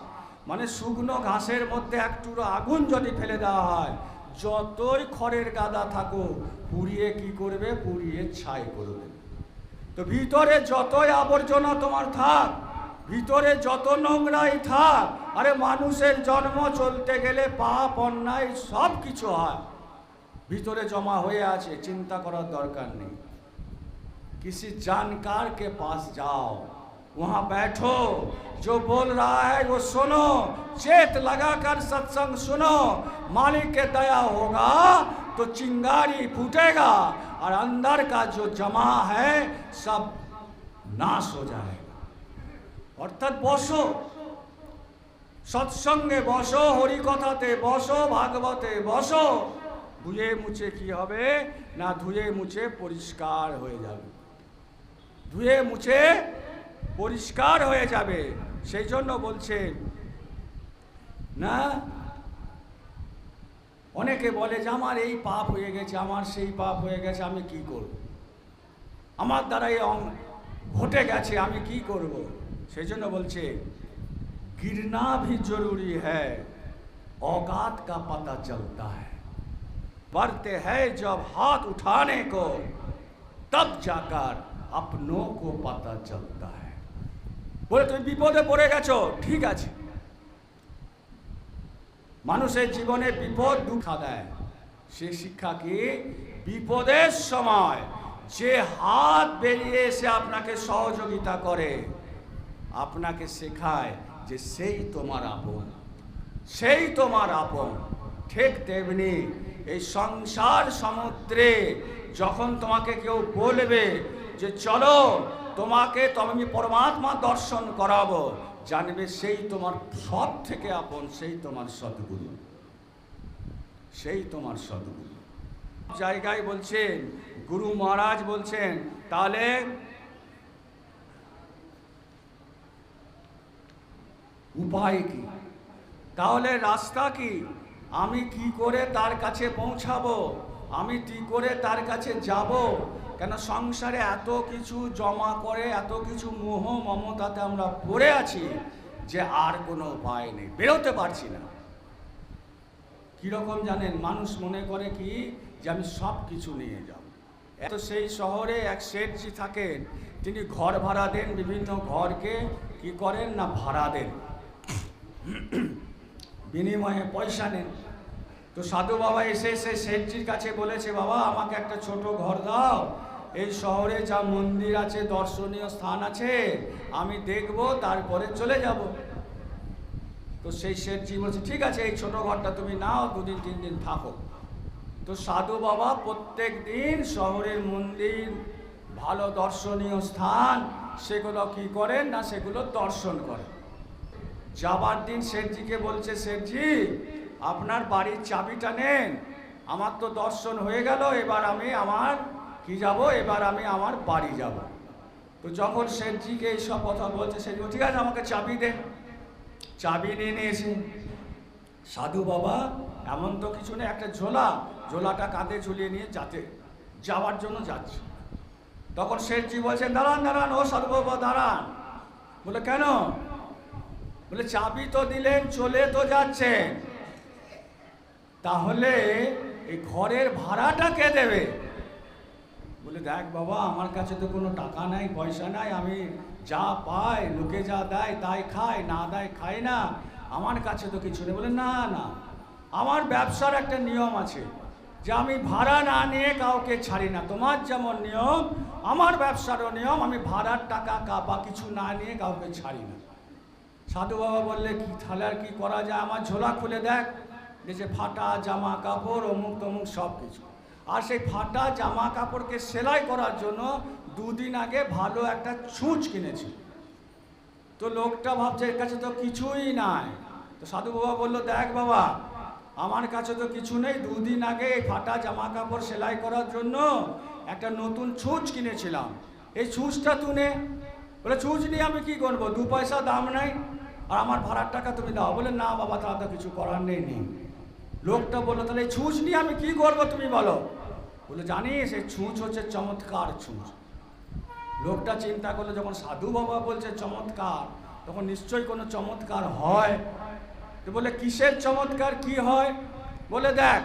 Speaker 1: মানে শুকনো ঘাসের মধ্যে একটু আগুন যদি ফেলে দেওয়া হয়, যতই খড়ের গাদা থাকো পুড়িয়ে কি করবে? পুড়িয়ে ছাই করবে। তো ভিতরে যতই আবর্জনা তোমার থাক, ভিতরে যত নোংরাই থাক, আরে মানুষের জন্ম চলতে গেলে পাপ অন্যায় সব কিছু হয়, ভিতরে জমা হয়ে আছে, চিন্তা করার দরকার নেই। किसी जानकार के पास जाओ, वहां बैठो, जो बोल रहा है वो सुनो, चेत लगाकर सत्संग सुनो। मालिक के दया होगा तो चिंगारी फूटेगा और अंदर का जो जमा है सब नाश हो जाएगा। अर्थात बसो, सत्संगे बसो, हरि कथाते बसो, भागवते बसो, ধুয়ে মুছে কি হবে না, ধুয়ে মুছে পরিষ্কার হয়ে যাবে, ধুয়ে মুছে পরিষ্কার হয়ে যাবে। সেই জন্য বলছে না, অনেকে বলে যে আমার এই পাপ হয়ে গেছে, আমার সেই পাপ হয়ে গেছে, আমি কি করব, আমার দ্বারা এই ঘটে গেছে, আমি কি করব। সেই জন্য বলছে गिरना भी जरूरी है, औकात का पता चलता है, बढ़ते हैं जब हाथ उठाने को तब जाकर अपनों को पता चलता है। বলে তুমি বিপদে পড়ে গেছো, ঠিক আছে, মানুষের জীবনে বিপদ দুঃখ দেয়, সে শিক্ষা কি বিপদের সময় যে হাত বেরিয়ে এসে আপনাকে সহযোগিতা করে, আপনাকে শেখায় যে সেই তোমার আপন, সেই তোমার আপন। ঠিক তেমনি এই সংসার সমুদ্রে যখন তোমাকে কেউ বলবে যে চলো তোমাকে তো আমি পরমাত্মা দর্শন করাবো, জানবে সেই তোমার সব থেকে আপন, সেই তোমার সদ্গুরু, সেই তোমার সদ্গুরু। জায়গায় বলছেন, গুরু মহারাজ বলছেন তাহলে উপায় কি, তাহলে রাস্তা কি, আমি কি করে তার কাছে পৌঁছাবো, আমি কি করে তার কাছে যাব। কেন সংসারে এত কিছু জমা করে, এত কিছু মোহ মমতাতে আমরা পড়ে আছি যে আর কোনো উপায় নেই, বেরোতে পারছি না। কীরকম জানেন, মানুষ মনে করে কি যে আমি সব কিছু নিয়ে যাব। এত সেই শহরে এক শেঠজি থাকেন, তিনি ঘর ভাড়া দেন, বিভিন্ন ঘরকে কি করেন না ভাড়া দেন, বিনিময়ে পয়সা নেন। তো সাধু বাবা এসে এসে শেঠজির কাছে বলেছে, বাবা আমাকে একটা ছোট ঘর দাও, এই শহরে যা মন্দির আছে, দর্শনীয় স্থান আছে, আমি দেখব, তারপরে চলে যাব। তো সেই শেঠজি বলছে ঠিক আছে, এই ছোট ঘরটা তুমি নাও, 2 দিন 3 দিন থাকো। তো সাধু বাবা প্রত্যেক দিন শহরের মন্দির, ভালো দর্শনীয় স্থান, সেগুলো কি করেন না সেগুলো দর্শন করেন। যাবার দিন শেঠজিকে বলছে, শেঠজি আপনার বাড়ির চাবিটা নেন, আমার তো দর্শন হয়ে গেল, এবার আমি আমার কি যাব, এবার আমি আমার বাড়ি যাব। তো যখন শেঠজিকে এইসব কথা বলছে, শেঠজি ঠিক আছে আমাকে চাবি দেন। চাবি নিয়ে নিয়েছে। সাধু বাবা এমন তো কিছু নেই, একটা ঝোলাটা কাঁধে ঝুলিয়ে নিয়ে যাওয়ার জন্য যাচ্ছে। তখন শেঠজি বলছেন দাঁড়ান দাঁড়ান, ও সাধু বাবা দাঁড়ান। বলে কেন? বলে চাবি তো দিলেন, চলে তো যাচ্ছেন, তাহলে এই ঘরের ভাড়াটা কে দেবে? বলে দেখ বাবা আমার কাছে তো কোনো টাকা নাই, পয়সা নাই, আমি যা পাই, লোকে যা দেয় তাই খাই, না দেয় খাই না, আমার কাছে তো কিছু নেই। বলে না না, আমার ব্যবসার একটা নিয়ম আছে যে আমি ভাড়া না নিয়ে কাউকে ছাড়ি না, তোমার যেমন নিয়ম আমার ব্যবসারও নিয়ম, আমি ভাড়ার টাকা বা কিছু না নিয়ে কাউকে ছাড়ি না। সাধু বাবা বললে কি তাহলে আর কি করা যায়? আমার ঝোলা খুলে দেখ, যে ফাটা জামা কাপড় অমুক তমুক সব কিছু। আর সেই ফাটা জামা কাপড়কে সেলাই করার জন্য 2 দিন আগে ভালো একটা ছুঁচ কিনেছি। তো লোকটা ভাবছে এর কাছে তো কিছুই নাই। তো সাধু বাবা বললো দেখ বাবা আমার কাছে তো কিছু নেই, 2 দিন আগে এই ফাটা জামা কাপড় সেলাই করার জন্য একটা নতুন ছুঁচ কিনেছিলাম, এই ছুঁচটা তুই নে। বলে ছুঁচ নিয়ে আমি কি করবো, 2 পয়সা দাম নাই, আর আমার ভাড়ার টাকা তুমি দাও। বলে না বাবা তাহলে তো কিছু করার নেই। লোকটা বললো তাহলে এই ছুঁচ নিয়ে আমি কি করবো তুমি বলো। বলে জানিস এই ছুঁচ হচ্ছে চমৎকার ছুঁচ। লোকটা চিন্তা করলো যখন সাধু বাবা বলছে চমৎকার, তখন নিশ্চয়ই কোনো চমৎকার হয়। তো বলে কিসের চমৎকার, কি হয়? বলে দেখ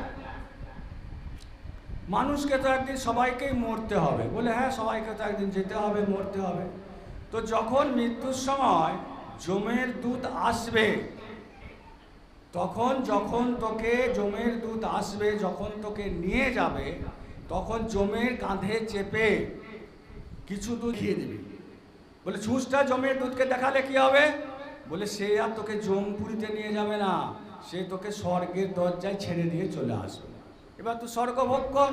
Speaker 1: মানুষকে তো একদিন সবাইকেই মরতে হবে। বলে হ্যাঁ সবাইকে তো একদিন যেতে হবে, মরতে হবে। তো যখন মৃত্যুর সময় যমের দূত আসবে, তখন যখন তোকে যমের দূত আসবে, যখন তোকে নিয়ে যাবে, তখন যমের কাঁধে চেপে কিছু তো খেয়ে দিবি। বলে ছুঁচটা জমের দুধকে দেখালে কি হবে? বলে সে আর তোকে জমপুরিতে নিয়ে যাবে না, সে তোকে স্বর্গের দরজায় ছেড়ে দিয়ে চলে আসবে। এবার তুই স্বর্গ ভোগ কর,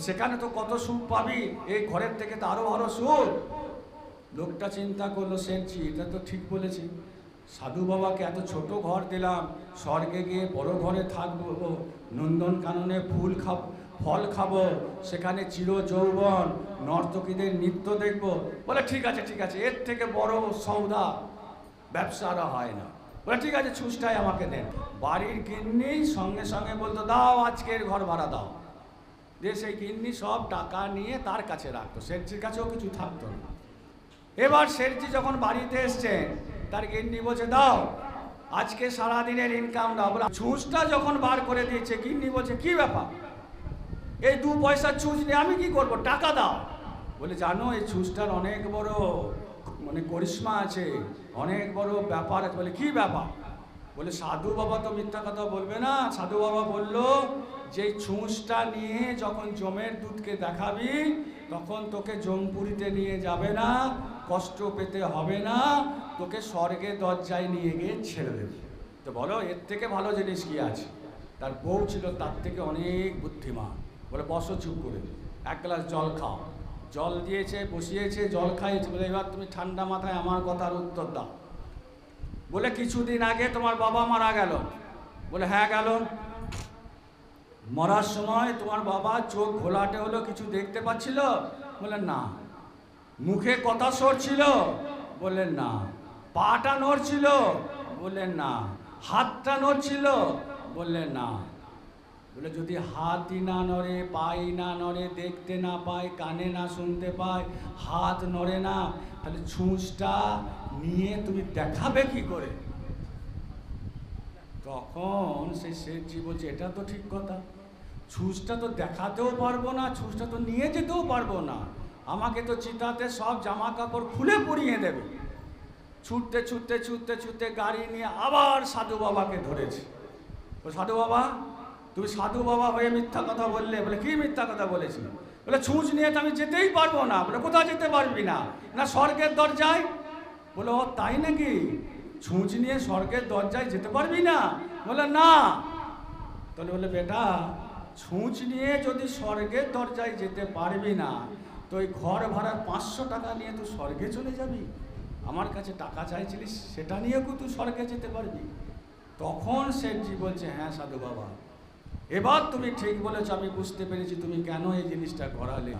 Speaker 1: সেখানে তো কত সুখ পাবি, এই ঘরের থেকে তো আরো ভালো সুখ। লোকটা চিন্তা করলো, সেনজি এটা তো ঠিক বলেছি, সাধু বাবাকে এত ছোট ঘর দিলাম, স্বর্গে গিয়ে বড় ঘরে থাকবো, নন্দন কাননে ফল খাবো, সেখানে চির যৌবন, নর্তকীদের নৃত্য দেখবো। বলে ঠিক আছে ঠিক আছে, এর থেকে বড় সৌদা ব্যবসাটা হয় না। বলে ঠিক আছে, ছুঁচটাই আমাকে দেন। বাড়ির গিন্নি সঙ্গে সঙ্গে বলতো দাও আজকের ঘর ভাড়া দাও, দিয়ে সেই গিন্নি সব টাকা নিয়ে তার কাছে রাখতো, সেনজির কাছেও কিছু থাকতো না। এবার শেঠজি যখন বাড়িতে এসছেন, তার গিন্নি বলছে দাও আজকে সারাদিনের ইনকাম দাও। বলে ছুঁচটা যখন বার করে দিয়েছে, গিন্নি বলছে কি ব্যাপার, এই 2 পয়সার ছুঁচ নিয়ে আমি কি করব, টাকা দাও। বলে জানো এই ছুঁচটার অনেক বড় করিশ্মা আছে, অনেক বড় ব্যাপার আছে। বলে কি ব্যাপার? বলে সাধু বাবা তো মিথ্যা কথা বলবে না। সাধু বাবা বলল যে ছুঁচটা নিয়ে যখন জমের দুধকে দেখাবি, তখন তোকে জমপুরিতে নিয়ে যাবে না, কষ্ট পেতে হবে না, তোকে স্বর্গের দরজায় নিয়ে গিয়ে ছেড়ে দেবে। তো বলো এর থেকে ভালো জিনিস কি আছে? তার বউ ছিল তার থেকে অনেক বুদ্ধিমান। বলে বসো চুপ করে, 1 গ্লাস জল খাও। জল দিয়েছে, বসিয়েছে, জল খাইয়েছে। বলে এবার তুমি ঠান্ডা মাথায় আমার কথার উত্তর দাও। বলে কিছুদিন আগে তোমার বাবা মারা গেল। বলে হ্যাঁ গেল। মরার সময় তোমার বাবা চোখ ঘোলাটে হলো, কিছু দেখতে পাচ্ছিল? বলে না। মুখে কথা সরছিল? বলে না। পাটা নড়ছিল? বলে না। হাতটা নড়ছিল? বলে না। বলে যদি হাতই না নড়ে, পাই না নড়ে, দেখতে না পায়, কানে না শুনতে পায়, হাত নড়ে না, তাহলে ছুঁচটা নিয়ে তুমি দেখাবে কি করে? তখন সেই শেঠজি বলছে এটা তো ঠিক কথা, ছুঁচটা তো দেখাতেও পারবো না, ছুঁচটা তো নিয়ে যেতেও পারবো না, আমাকে তো চিতাতে সব জামা কাপড় খুলে পরিয়ে দেবে। ছুটতে ছুটতে ছুটতে ছুটতে গাড়ি নিয়ে আবার সাধু বাবাকে ধরেছে। সাধু বাবা তুমি সাধু বাবা হয়ে মিথ্যা কথা বললে। বলে কি মিথ্যা কথা বলেছি? বলে ছুঁচ নিয়ে তো আমি যেতেই পারবো না। বলে কোথায় যেতে পারবি না? না স্বর্গের দরজায়। বলে ও তাই নাকি, ছুঁচ নিয়ে স্বর্গের দরজায় যেতে পারবি না? বলে না। তাহলে বলে বেটা ছুঁচ নিয়ে যদি স্বর্গের দরজায় যেতে পারবি না, তো ওই ঘর ভাড়ার 500 টাকা নিয়ে তুই স্বর্গে চলে যাবি? আমার কাছে টাকা চাইছিলিস, সেটা নিয়েও তুই স্বর্গে যেতে পারবি? তখন শেঠজি বলছে হ্যাঁ সাধু বাবা, এবার তুমি ঠিক বলেছ, আমি বুঝতে পেরেছি তুমি কেন এই জিনিসটা করালে।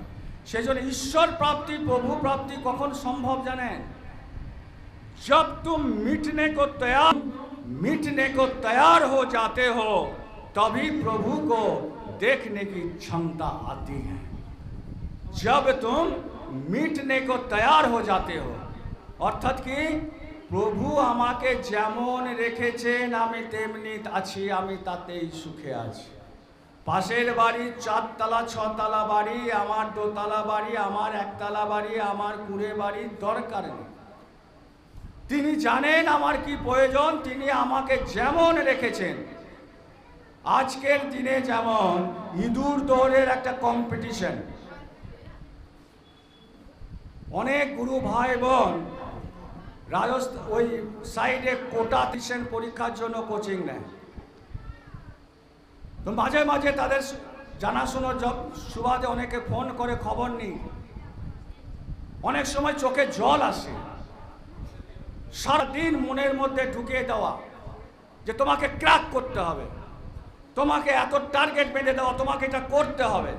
Speaker 1: সেজন্য ঈশ্বর প্রাপ্তি, প্রভু প্রাপ্তি কখন সম্ভব জানেন? जब तुम मिटने को तैयार हो जाते हो, तभी प्रभु को देखने की क्षमता आती है। जब तुम मिटने को तैयार हो जाते हो, অর্থাৎ কি প্রভু আমাকে যেমন রেখেছেন আমি তেমনি আছি, আমি তাতেই সুখে আছি। পাশের বাড়ি 4 তলা 6 তলা বাড়ি, আমার 2 তলা বাড়ি, আমার 1 তলা বাড়ি, আমার কুড়ে বাড়ির দরকার নেই। তিনি জানেন আমার কি প্রয়োজন, তিনি আমাকে যেমন রেখেছেন। আজকের দিনে যেমন ইঁদুর দৌড়ের একটা কম্পিটিশন, অনেক গুরু ভাই বোন রাজস্থান ওই সাইডে কোটা টিউশন পরীক্ষার জন্য কোচিং নেয়। তো মাঝে মাঝে তাদের জানাশোনার সুবাদে অনেকে ফোন করে খবর নিই। অনেক সময় চোখে জল আসে। সারাদিন মনের মধ্যে ঢুকিয়ে দেওয়া যে তোমাকে ক্র্যাক করতে হবে, তোমাকে এত টার্গেট বেঁধে দেওয়া, তোমাকে এটা করতে হবে।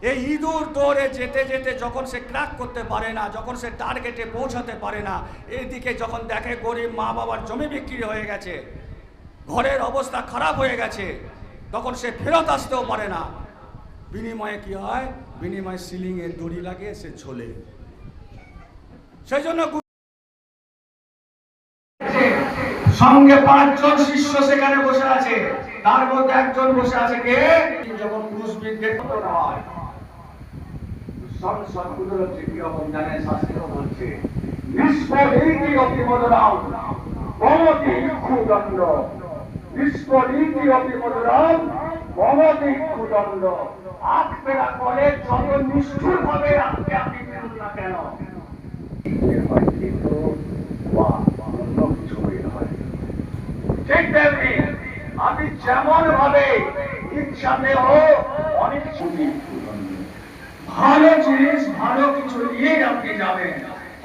Speaker 1: এই ইঁদুর দৌড়ে যেতে যেতে যখন সে ক্র্যাক করতে পারে না, যখন সে টার্গেটে পৌঁছাতে পারে না, এইদিকে যখন দেখে গরিব মা বাবার জমি বিক্রি হয়ে গেছে, ঘরের অবস্থা খারাপ হয়ে গেছে, তখন সে ফেরত আসতেও পারে না। বিনিময়ে কি হয়? বিনিময়ে সিলিংয়ে দড়ি লাগে, সে ঝোলে। সেই জন্য সঙ্গে 5 জন শিষ্য সেখানে বসে আছে, তার মধ্যে একজন বসে আছে কে? যখন ক্রুশবিদ্ধ হয় সৎগুরুর তৃতীয় জানে শাস্ত্র বলছে নিষ্ফলীতি অপি মধুরাম ভবতি ইক্ষুদণ্ড, নিষ্ফলীতি অপি মধুরাম ভবতি ইক্ষুদণ্ড। আত্মেরা করে যত নিষ্ঠুর ভাবে আপনি আপনি না কেন,
Speaker 2: বের হয় কিন্তু বা অন্য কিছু বের হয়। ঠিক তেমনি আপনি যেমন ভাবে ইচ্ছাতে অনেক ছুটি ভালো জিনিস ভালো কিছু নিয়ে আপনি যাবেন,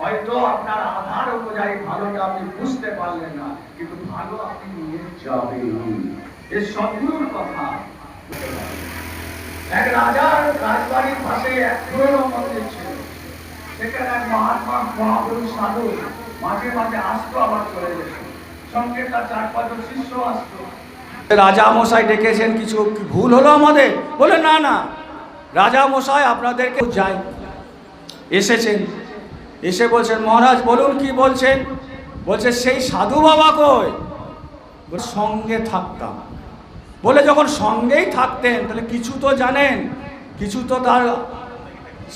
Speaker 2: হয়তো আপনার আধার অনুযায়ী ভালোটা আপনি বুঝতে পারলেন না, কিন্তু ভালো আপনি নিয়ে যাবেন। এ সদ্গুরুর কথা। এক রাজার রাজবাড়ির পাশে এক পুরনো মন্দির ছিল। সেখানে এক মহাত্মা মহাপুরুষ সাধু মাঝে মাঝে আসতো, আবার চলে যেত। সঙ্গে তার 4-5 শিষ্য আসতো।
Speaker 1: রাজা মশাই ডেকেছেন, কিছু ভুল হলো আমাদের? বলে না না, রাজা মশাই আপনাদেরকে যাই এসেছেন, এসে বলছেন মহারাজ বলুন কি বলছেন? বলছে সেই সাধু বাবা কই? সঙ্গে থাকতাম। বলে যখন সঙ্গেই থাকতেন তাহলে কিছু তো জানেন, কিছু তো তার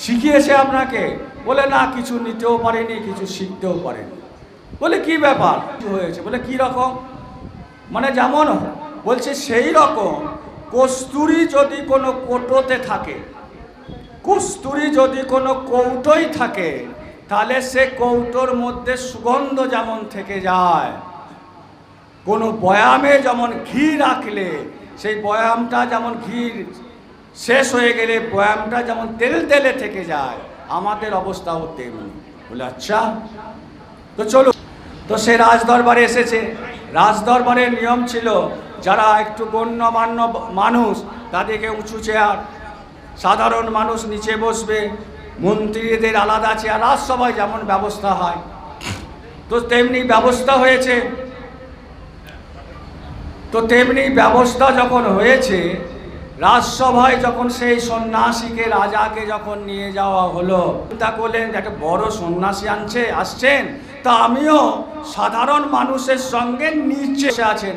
Speaker 1: শিখিয়েছে আপনাকে? বলে না, কিছু নিতেও পারেনি, কিছু শিখতেও পারেনি। বলে কি ব্যাপার কি হয়েছে? বলে কি রকম? মানে যেমন বলছে সেই রকম কস্তুরী যদি কোনো কোটোতে থাকে, কস্তুরী যদি কোনো কৌটোই থাকে, তাহলে সে কৌটোর মধ্যে সুগন্ধ যেমন থেকে যায়, কোনো বয়ামে যেমন ঘি রাখলে সেই বয়ামটা যেমন ঘি শেষ হয়ে গেলে বয়ামটা যেমন তেল তেলে থেকে যায়, আমাদের অবস্থাও তেমনি। বলে আচ্ছা, তো চলো। তো সে রাজদরবারে এসেছে। রাজদরবারের নিয়ম ছিল যারা একটু গণ্যমান্য মানুষ তাদেরকে উঁচু চেয়ার, সাধারণ মানুষ নিচে বসবে, মন্ত্রীদের আলাদা চেয়ার, রাজসভায় যেমন ব্যবস্থা হয় তো তেমনি ব্যবস্থা হয়েছে। তো তেমনি ব্যবস্থা যখন হয়েছে, রাজসভায় যখন সেই সন্ন্যাসীকে রাজাকে যখন নিয়ে যাওয়া হলো, চিন্তা করলেন একটা বড় সন্ন্যাসী আসছেন, তা আমিও সাধারণ মানুষের সঙ্গে নিচে আছেন।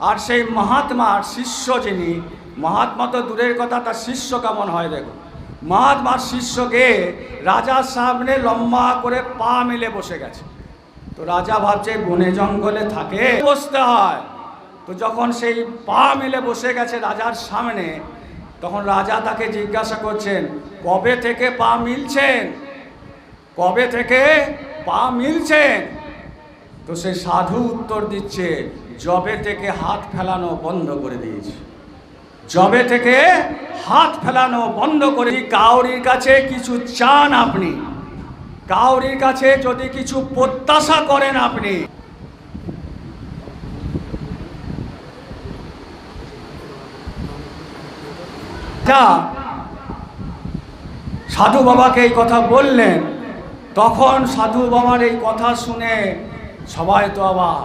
Speaker 1: আর সেই মহাত্মার শিষ্য যিনি, মহাত্মা তো দূরের কথা, তার শিষ্য কেমন হয় দেখো। মহাত্মার শিষ্যকে রাজার সামনে লম্বা করে পা মেলে বসে গেছে। তো রাজা ভাবছে বনে জঙ্গলে থাকে, বসতে হয়। তো যখন সেই পা মেলে বসে গেছে রাজার সামনে, তখন রাজা তাকে জিজ্ঞাসা করছেন কবে থেকে পা মিলছেন, কবে থেকে পা মিলছেন? তো সে সাধু উত্তর দিচ্ছে জবে থেকে হাত ফেলানো বন্ধ করে দিয়েছে, জবে থেকে হাত ফেলানো বন্ধ করে। কাউরির কাছে কিছু চান আপনি, কাউরির কাছে যদি কিছু প্রত্যাশা করেন আপনি, সাধু বাবাকে এই কথা বললেন। তখন সাধু বাবার এই কথা শুনে সবাই তো আবার,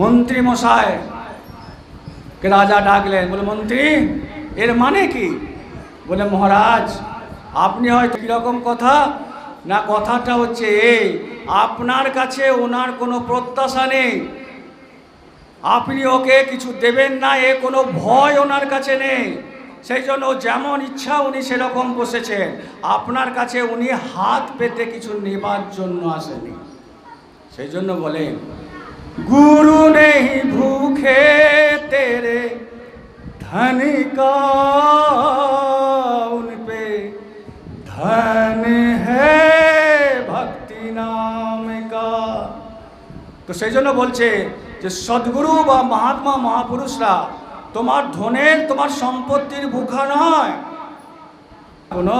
Speaker 1: মন্ত্রী মশাই কে রাজা ডাকলেন, বলে মন্ত্রী এর মানে কি? বলে মহারাজ আপনি হয়তো কীরকম কথা না, কথাটা হচ্ছে এই, আপনার কাছে ওনার কোনো প্রত্যাশা নেই, আপনি ওকে কিছু দেবেন না, এ কোনো ভয় ওনার কাছে নেই, সেই জন্য যেমন ইচ্ছা উনি সেরকম বসেছেন। আপনার কাছে উনি হাত পেতে কিছু নেবার জন্য আসেনি। সেই জন্য বলেন গুরু নেই ভুখে তেরে ধন কা উন পে ধন হ্যায় ভক্তি নাম কা। তো সেই জন্য বলছে যে সদ্গুরু বা মহাত্মা মহাপুরুষরা তোমার ধনের, তোমার সম্পত্তির ভুখা নয়, কোনো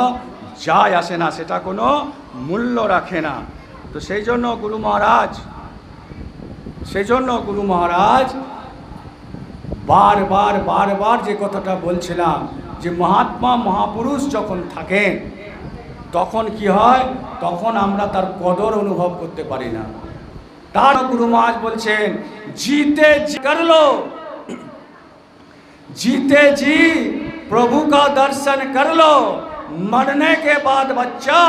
Speaker 1: যায় আসে না, সেটা কোনো মূল্য রাখে না। তো সেই জন্য গুরু মহারাজ বারবার যে কথাটা বলছিলাম যে মহাত্মা মহাপুরুষ যখন থাকেন তখন কি হয়, তখন আমরা তার কদর অনুভব করতে পারি না। তার গুরু মহারাজ বলছেন जीते जी कर लो, जीते जी प्रभु का दर्शन कर लो, मरने के बाद बच्चा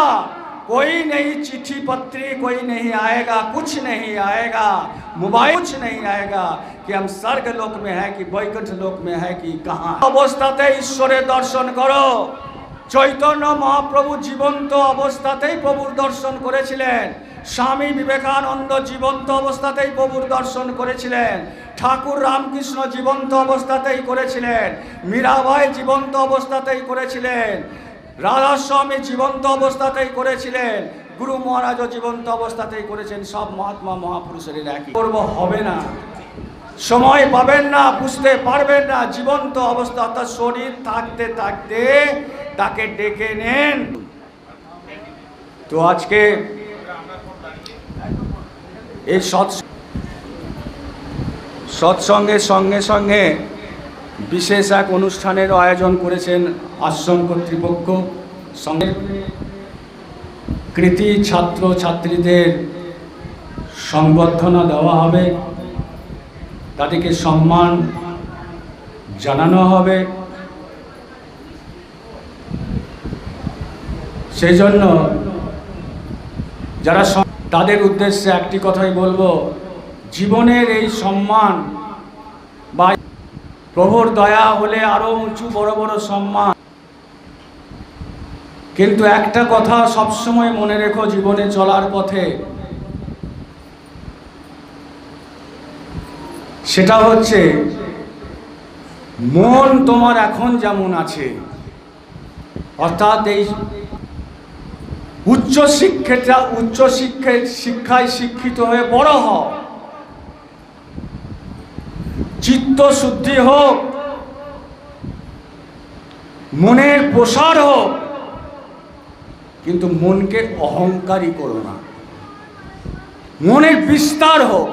Speaker 1: कोई नहीं, चिट्ठी पत्री कोई नहीं आएगा, कुछ नहीं आएगा, मोबाइल कुछ नहीं आएगा कि हम स्वर्ग लोक में है कि वैकुंठ लोक में है कि कहाँ। अवस्थाते ईश्वरेर दर्शन करो। चैतन्य महाप्रभु जीवंत अवस्थातेই প্রভুর দর্শন করেছিলেন, স্বামী বিবেকানন্দ জীবন্ত অবস্থাতেই প্রভুর দর্শন করেছিলেন, ঠাকুর রামকৃষ্ণ জীবন্ত অবস্থাতেই করেছিলেন, মীরাবাই জীবন্ত অবস্থাতেই করেছিলেন, রাধাস্বামী জীবন্ত অবস্থাতেই করেছিলেন, গুরু মহারাজও জীবন্ত অবস্থাতেই করেছেন, সব মহাত্মা মহাপুরুষের একই করব হবে না, সময় পাবেন না, বুঝতে পারবেন না। জীবন্ত অবস্থা অর্থাৎ শরীর থাকতে থাকতে তাকে ডেকে নেন। তো আজকে এই সৎসঙ্গের সঙ্গে সঙ্গে বিশেষ এক অনুষ্ঠানের আয়োজন করেছেন আশ্রম কর্তৃপক্ষ। সঙ্গে কৃতি ছাত্র ছাত্রীদের সংবর্ধনা দেওয়া হবে, তাদেরকে সম্মান জানানো হবে। সেই জন্য যারা তাদের উদ্দেশ্যে একটি কথাই বলবো, জীবনের এই সম্মান বা প্রভুর দয়া হলে আরো উঁচু বড় বড় সম্মান, কিন্তু একটা কথা সবসময় মনে রেখো জীবনে চলার পথে, সেটা হচ্ছে মন তোমার এখন যেমন আছে, অর্থাৎ এই শিক্ষায় শিক্ষিত হয়ে বড় হও, চিত্ত শুদ্ধি হোক, মনের প্রসার হোক, কিন্তু মনকে অহংকারী করো না, মনের বিস্তার হোক।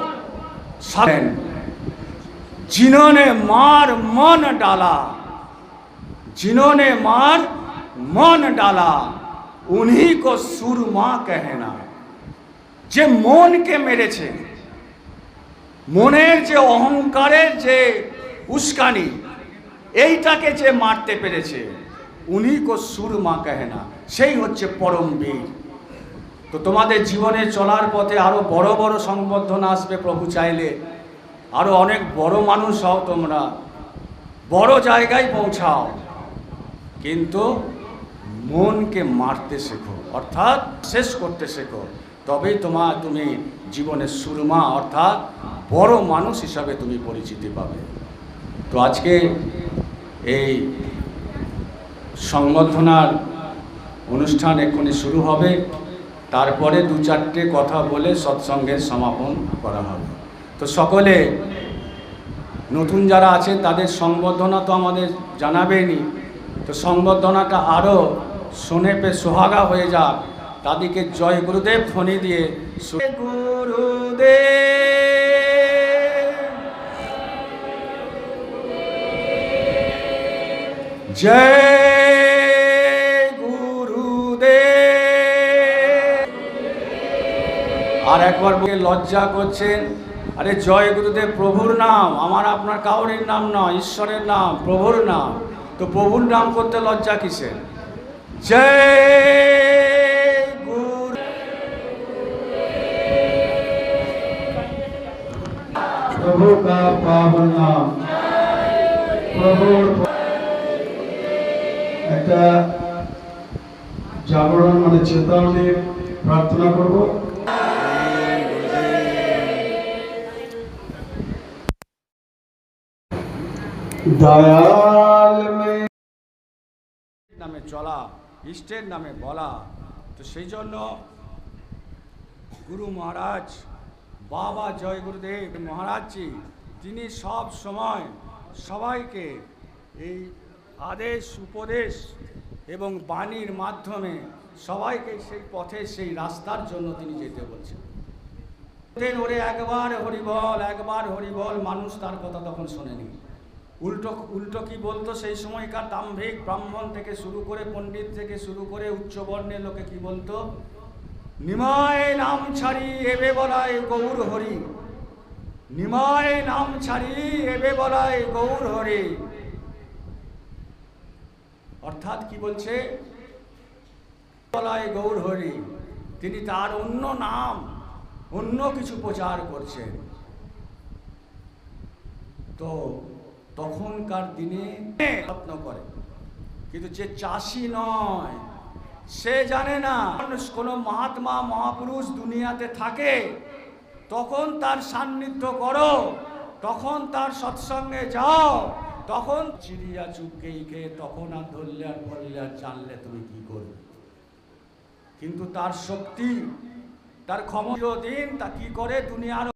Speaker 1: जिन्होंने मार मन डाला, जिन्होंने मार मन डाला उन्हीं को सुरमा कहना। যে মনকে মেরেছে, মনের যে অহংকারের যে উস্কানি, এইটাকে যে মারতে পেরেছে, উনি কো সুরমা कहना, সেই হচ্ছে পরম বীর। তো তোমাদের জীবনে চলার পথে আরো বড় বড় সংবর্ধনা আসবে, প্রভু চাইলে আরো অনেক বড় মানুষ হও, তোমরা বড় জায়গায় পৌঁছাও, কিন্তু মনকে মারতে শেখো, অর্থাৎ শেষ করতে শেখো, তবেই তুমি জীবনের সুরমা অর্থাৎ বড় মানুষ হিসাবে তুমি পরিচিতি পাবে। তো আজকে এই সংবর্ধনার অনুষ্ঠান এক্ষুনি শুরু হবে, তারপরে দু চারটে কথা বলে সৎসঙ্গের সমাপন করা হবে। তো সকলে নতুন যারা আছেন তাদের সংবর্ধনা তো আমাদের জানাবেনি, তো সংবর্ধনাটা আরও শোনেপে সোহাগা হয়ে যাক, তাদেরকে জয় গুরুদেব ধ্বনি দিয়ে গুরুদেব জয় গুরুদেব। আর একবার লজ্জা করছেন, আরে জয় গুরুদেব প্রভুর নাম, আমার আপনার কাউরির নাম নয়, ঈশ্বরের নাম, প্রভুর নাম। তো প্রভুর নাম করতে লজ্জা কিসের? জয় গুরু। প্রভু কা পাবন নাম, প্রভুর একটা জাগরণ মানে চেতাবলী প্রার্থনা করব। দয়াল নামে চলা, ইষ্টের নামে বলা। তো সেই জন্য গুরু মহারাজ বাবা জয় গুরুদেব মহারাজজি তিনি সব সময় সবাইকে এই আদেশ উপদেশ এবং বাণীর মাধ্যমে সবাইকে সেই পথে সেই রাস্তার জন্য তিনি যেতে বলছেন। ওরে একবার হরিবল, একবার হরিবল, মানুষ তার কথা তখন শোনেনি। উল্টো কি বলতো সেই সময়কার দাম্ভিক ব্রাহ্মণ থেকে শুরু করে পণ্ডিত থেকে শুরু করে উচ্চবর্ণের লোকে কি বলতো? নিমায় নাম ছাড়ি এবে বলায় গৌর হরি, নিমায় নাম ছাড়ি এবে বলায় গৌর হরি। অর্থাৎ কি বলছে? বলায় গৌর হরি, তিনি তার অন্য নাম অন্য কিছু প্রচার করছেন। তো তখনকার দিনে যত্ন করে, কিন্তু যে চাষি নয় সে জানে না কোনো মহাত্মা মহাপুরুষ দুনিয়াতে থাকে, তখন তার সান্নিধ্য করো, তখন তার সৎসঙ্গে যাও, তখন চিড়িয়া চুপকেই খেয়ে তখন আর ধরলে আর বললে আর জানলে তুমি কি করবে। কিন্তু তার শক্তি, তার ক্ষমতা দিন তা কি করে দুনিয়ার